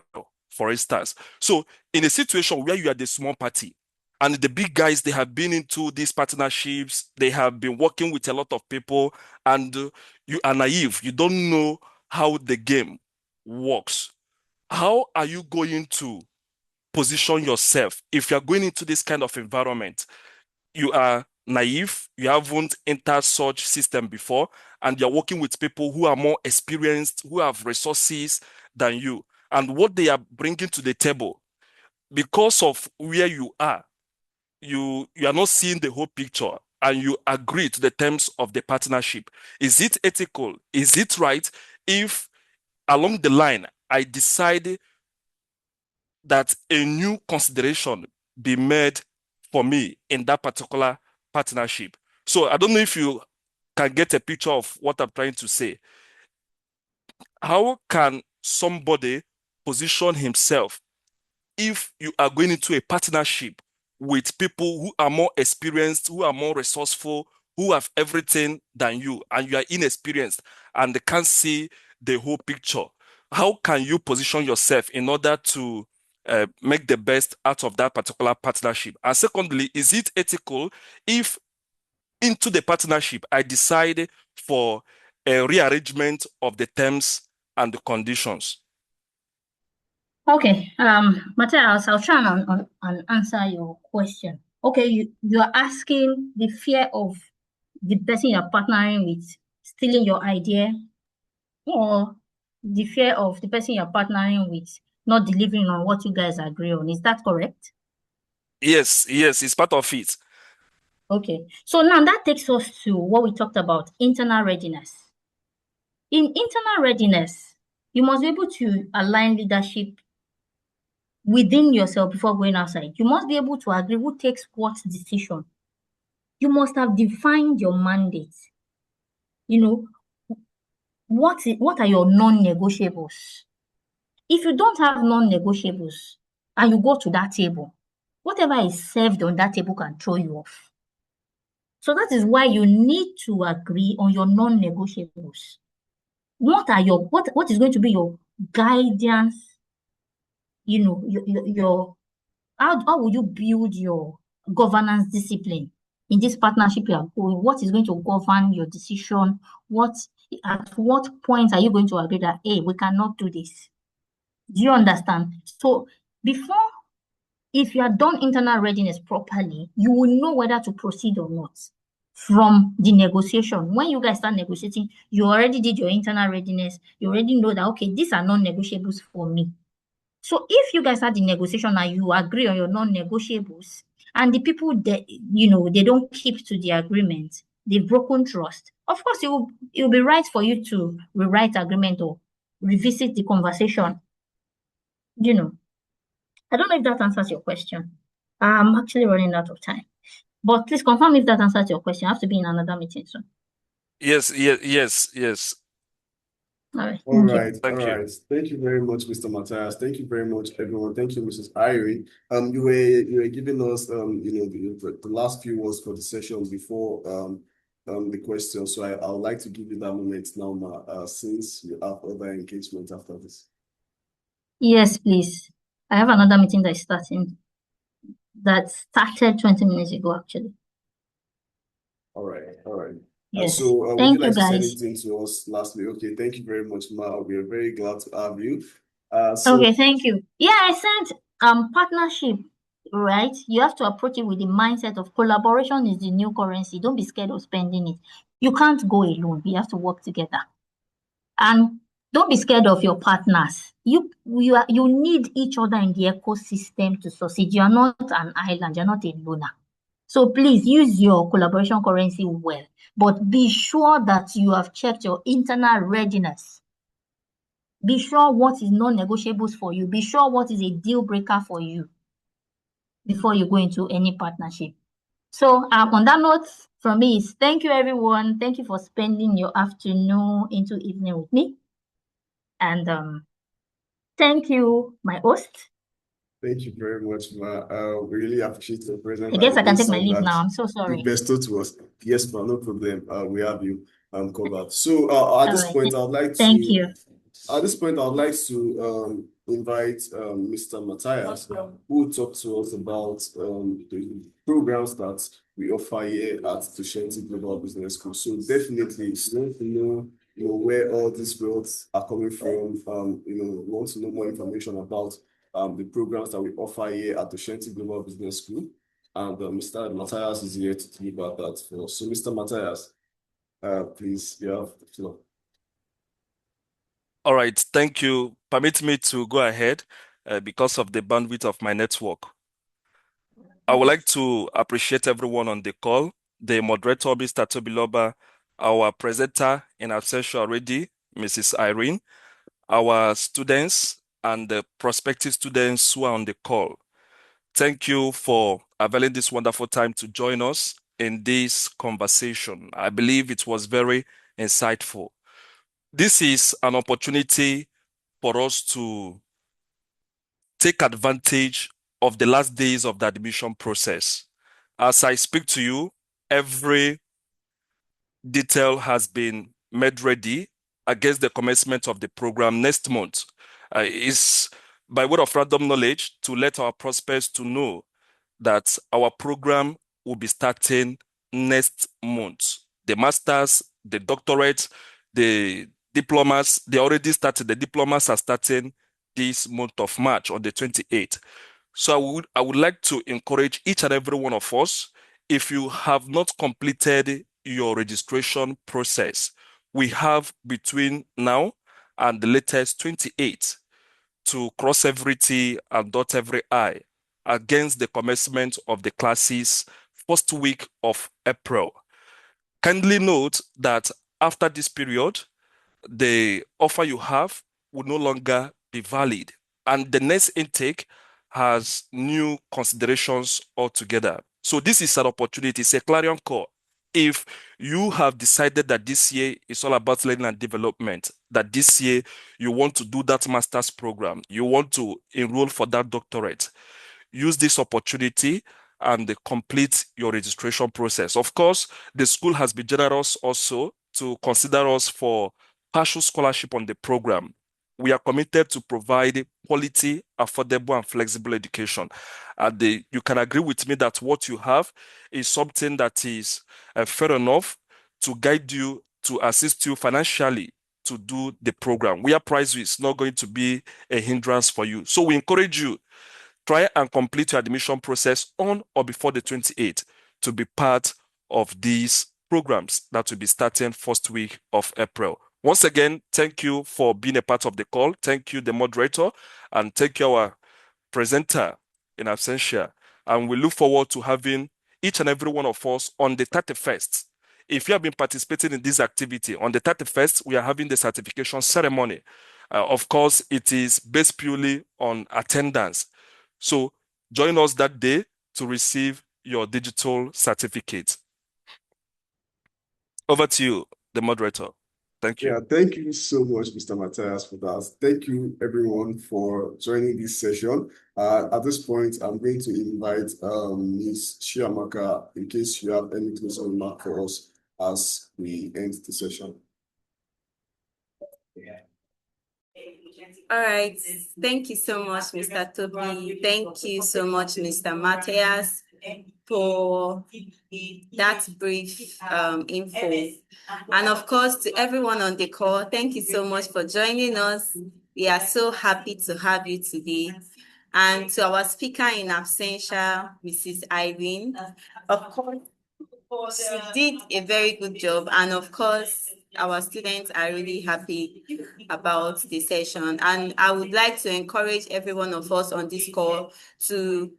for instance. So in a situation where you are the small party and the big guys, they have been into these partnerships, they have been working with a lot of people, and you are naive, you don't know how the game works. How are you going to position yourself if you're going into this kind of environment? You are naive, you haven't entered such system before, and you're working with people who are more experienced, who have resources than you. And what they are bringing to the table, because of where you are, you are not seeing the whole picture, and you agree to the terms of the partnership. Is it ethical? Is it right if along the line I decide that a new consideration be made for me in that particular partnership? So I don't know if you can get a picture of what I'm trying to say. How can somebody position himself if you are going into a partnership with people who are more experienced, who are more resourceful, who have everything than you, and you are inexperienced and they can't see the whole picture? How can you position yourself in order to make the best out of that particular partnership? And secondly, is it ethical if into the partnership I decide for a rearrangement of the terms and the conditions? Okay, Matthias, I'll try and answer your question. Okay, you are asking the fear of the person you're partnering with stealing your idea, or the fear of the person you're partnering with not delivering on what you guys agree on. Is that correct? Yes, it's part of it. Okay, so now that takes us to what we talked about, internal readiness. In internal readiness, you must be able to align leadership within yourself before going outside. You must be able to agree who takes what decision. You must have defined your mandate. You know, what are your non-negotiables? If you don't have non-negotiables and you go to that table, whatever is served on that table can throw you off. So that is why you need to agree on your non-negotiables. What is going to be your guidance? How will you build your governance discipline in this partnership you are going? What is going to govern your decision? At what point are you going to agree that, hey, we cannot do this? Do you understand? So if you have done internal readiness properly, you will know whether to proceed or not from the negotiation. When you guys start negotiating, you already did your internal readiness. You already know that, okay, these are non-negotiables for me. So if you guys had the negotiation and you agree on your non-negotiables, and the people that they don't keep to the agreement, they've broken trust. Of course, it will be right for you to rewrite agreement or revisit the conversation. I don't know if that answers your question. I'm actually running out of time. But please confirm if that answers your question. I have to be in another meeting soon. Yes. All right. All Thank you. right, Thank all you. right. Thank you very much, Mr. Matthias. Thank you very much, everyone. Thank you, Mrs. Irene. You were giving us the last few words for the session before the question. So I would like to give you that moment now, since you have other engagement after this. Yes, please. I have another meeting that started 20 minutes ago, actually. All right. Yes. So would you Thank you, like to say guys. anything to us lastly? Okay, thank you very much, Ma. We are very glad to have you. Okay, thank you. Yeah, I sent partnership. right? You have to approach it with the mindset of collaboration is the new currency. Don't be scared of spending it. You can't go alone. You have to work together. And don't be scared of your partners. You need each other in the ecosystem to succeed. You are not an island. You're not a loner. So please use your collaboration currency well, but be sure that you have checked your internal readiness. Be sure what is non-negotiables for you. Be sure what is a deal breaker for you before you go into any partnership. So on that note, from me is thank you, everyone. Thank you for spending your afternoon into evening with me. And thank you, my host. Thank you very much, Ma. We really appreciate your presence. I guess I can take my Insight leave that now. I'm so you sorry. bestowed to us. Yes, Ma, no problem. We have you covered. So All right. Thank you. At this point, I'd like to invite Mr. Matthias, who will talk to us about the programs that we offer here at Tushenty Global Business School. So definitely, you want to know, where all these roads are coming from. We want to know more information about the programs that we offer here at Tushenty Global Business School. And Mr. Matthias is here to tell you about that for us. So, Mr. Matthias, please, you have the floor. All right, thank you. Permit me to go ahead because of the bandwidth of my network. I would like to appreciate everyone on the call, the moderator, Mr. Tobiloba, our presenter in absentia already, Mrs. Irene, our students and the prospective students who are on the call. Thank you for availing this wonderful time to join us in this conversation. I believe it was very insightful. This is an opportunity for us to take advantage of the last days of the admission process. As I speak to you, every detail has been made ready against the commencement of the program next month. Is by word of random knowledge to let our prospects to know that our program will be starting next month. The masters, the doctorates, the diplomas, they already started. The diplomas are starting this month of March on the 28th. So I would like to encourage each and every one of us, if you have not completed your registration process, we have between now and the latest 28th to cross every T and dot every I against the commencement of the classes first week of April. Kindly note that after this period, the offer you have will no longer be valid, and the next intake has new considerations altogether. So this is an opportunity, it's a clarion call. If you have decided that this year is all about learning and development, that this year you want to do that master's program, you want to enroll for that doctorate, use this opportunity and complete your registration process. Of course, the school has been generous also to consider us for partial scholarship on the program. We are committed to provide quality, affordable, and flexible education. And you can agree with me that what you have is something that is fair enough to guide you, to assist you financially to do the program. Where price is not going to be a hindrance for you. So we encourage you, try and complete your admission process on or before the 28th to be part of these programs that will be starting first week of April. Once again, thank you for being a part of the call. Thank you, the moderator, and thank you, our presenter in absentia. And we look forward to having each and every one of us on the 31st. If you have been participating in this activity, on the 31st, we are having the certification ceremony. Of course, it is based purely on attendance. So join us that day to receive your digital certificate. Over to you, the moderator. Thank you. Yeah, thank you so much, Mr. Matthias, for that. Thank you, everyone, for joining this session. At this point, I'm going to invite Ms. Chiamaka in case you have any closing remark for us as we end the session. All right. Thank you so much, Mr. Toby. Thank you so much, Mr. Matthias, for that brief info. And of course, to everyone on the call, thank you so much for joining us. We are so happy to have you today. And to our speaker in absentia, Mrs. Irene. Of course, she did a very good job, and of course, our students are really happy about the session. And I would like to encourage every one of us on this call to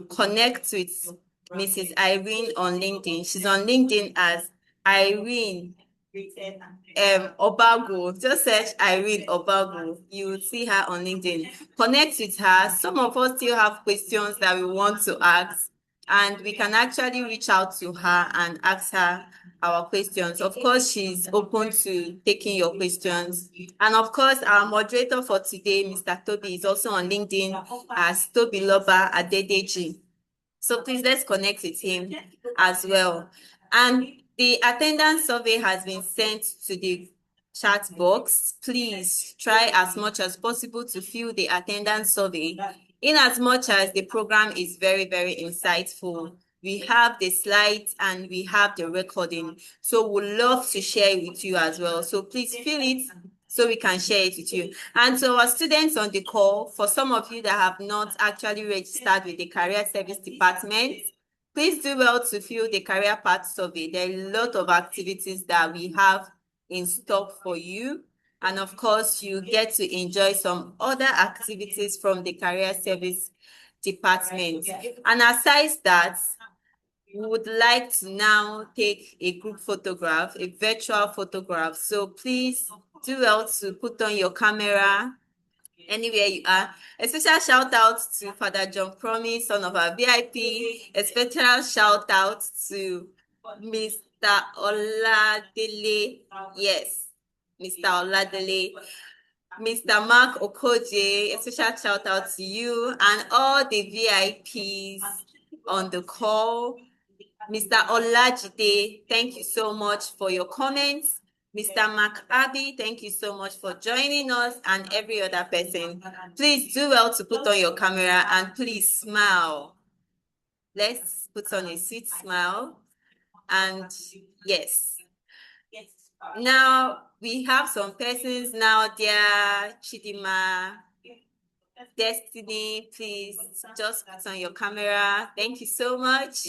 connect with Mrs. Irene on LinkedIn. She's on LinkedIn as Irene Obago. Just search Irene Obago. You will see her on LinkedIn. Connect with her. Some of us still have questions that we want to ask, and we can actually reach out to her and ask her our questions. Of course, she's open to taking your questions. And of course, our moderator for today, Mr. Toby, is also on LinkedIn as Toby Loba Adedeji. So please, let's connect with him as well. And the attendance survey has been sent to the chat box. Please try as much as possible to fill the attendance survey. In as much as the program is very, very insightful, we have the slides and we have the recording. So we'd love to share it with you as well. So please fill it so we can share it with you. And to our students on the call, for some of you that have not actually registered with the Career Service Department, please do well to fill the career path survey. There are a lot of activities that we have in stock for you. And of course, you get to enjoy some other activities from the Career Service Department. And aside that, we would like to now take a group photograph, a virtual photograph. So please do well to put on your camera anywhere you are. A special shout out to Father John Promise, son of our VIP. A special shout out to Mr. Oladele. Yes, Mr. Oladele. Mr. Mark Okoje, a special shout out to you and all the VIPs on the call. Mr. Olajide, thank you so much for your comments. Mr. Mark Abbey, thank you so much for joining us, and every other person. Please do well to put on your camera and please smile. Let's put on a sweet smile. And yes. Now we have some persons now there. Chidima, Destiny, please just put on your camera. Thank you so much.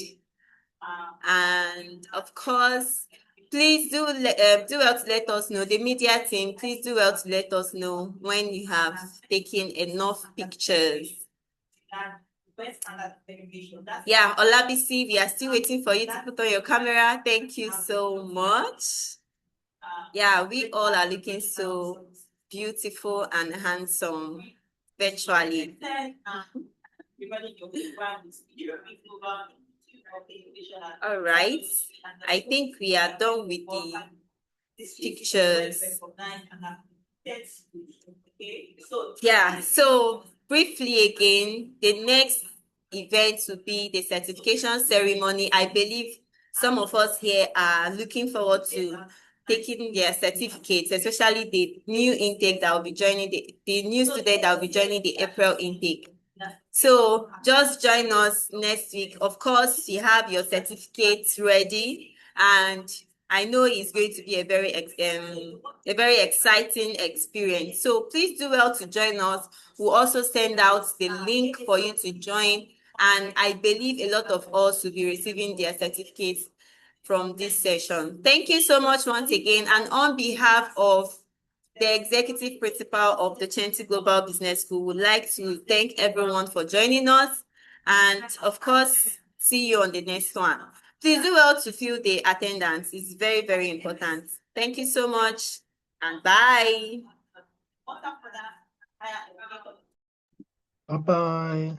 And of course, please do well to let us know, the media team, please do well to let us know when you have taken enough pictures. Yeah, Olabisi, we are still waiting for you to put on your camera. Thank you so much. Yeah, we all are looking so beautiful and handsome virtually. All right, I think we are done with the pictures. Yeah, so briefly again, the next event will be the certification ceremony. I believe some of us here are looking forward to taking their certificates, especially the new intake that will be joining the new student that will be joining the April intake. So just join us next week. Of course, you have your certificates ready, and I know it's going to be a very exciting experience. So please do well to join us. We'll also send out the link for you to join, and I believe a lot of us will be receiving their certificates from this session. Thank you so much once again, and on behalf of the executive principal of the Chenti Global Business School would like to thank everyone for joining us, and of course, see you on the next one. Please do well to fill the attendance. It's very, very important. Thank you so much, and bye. Bye-bye.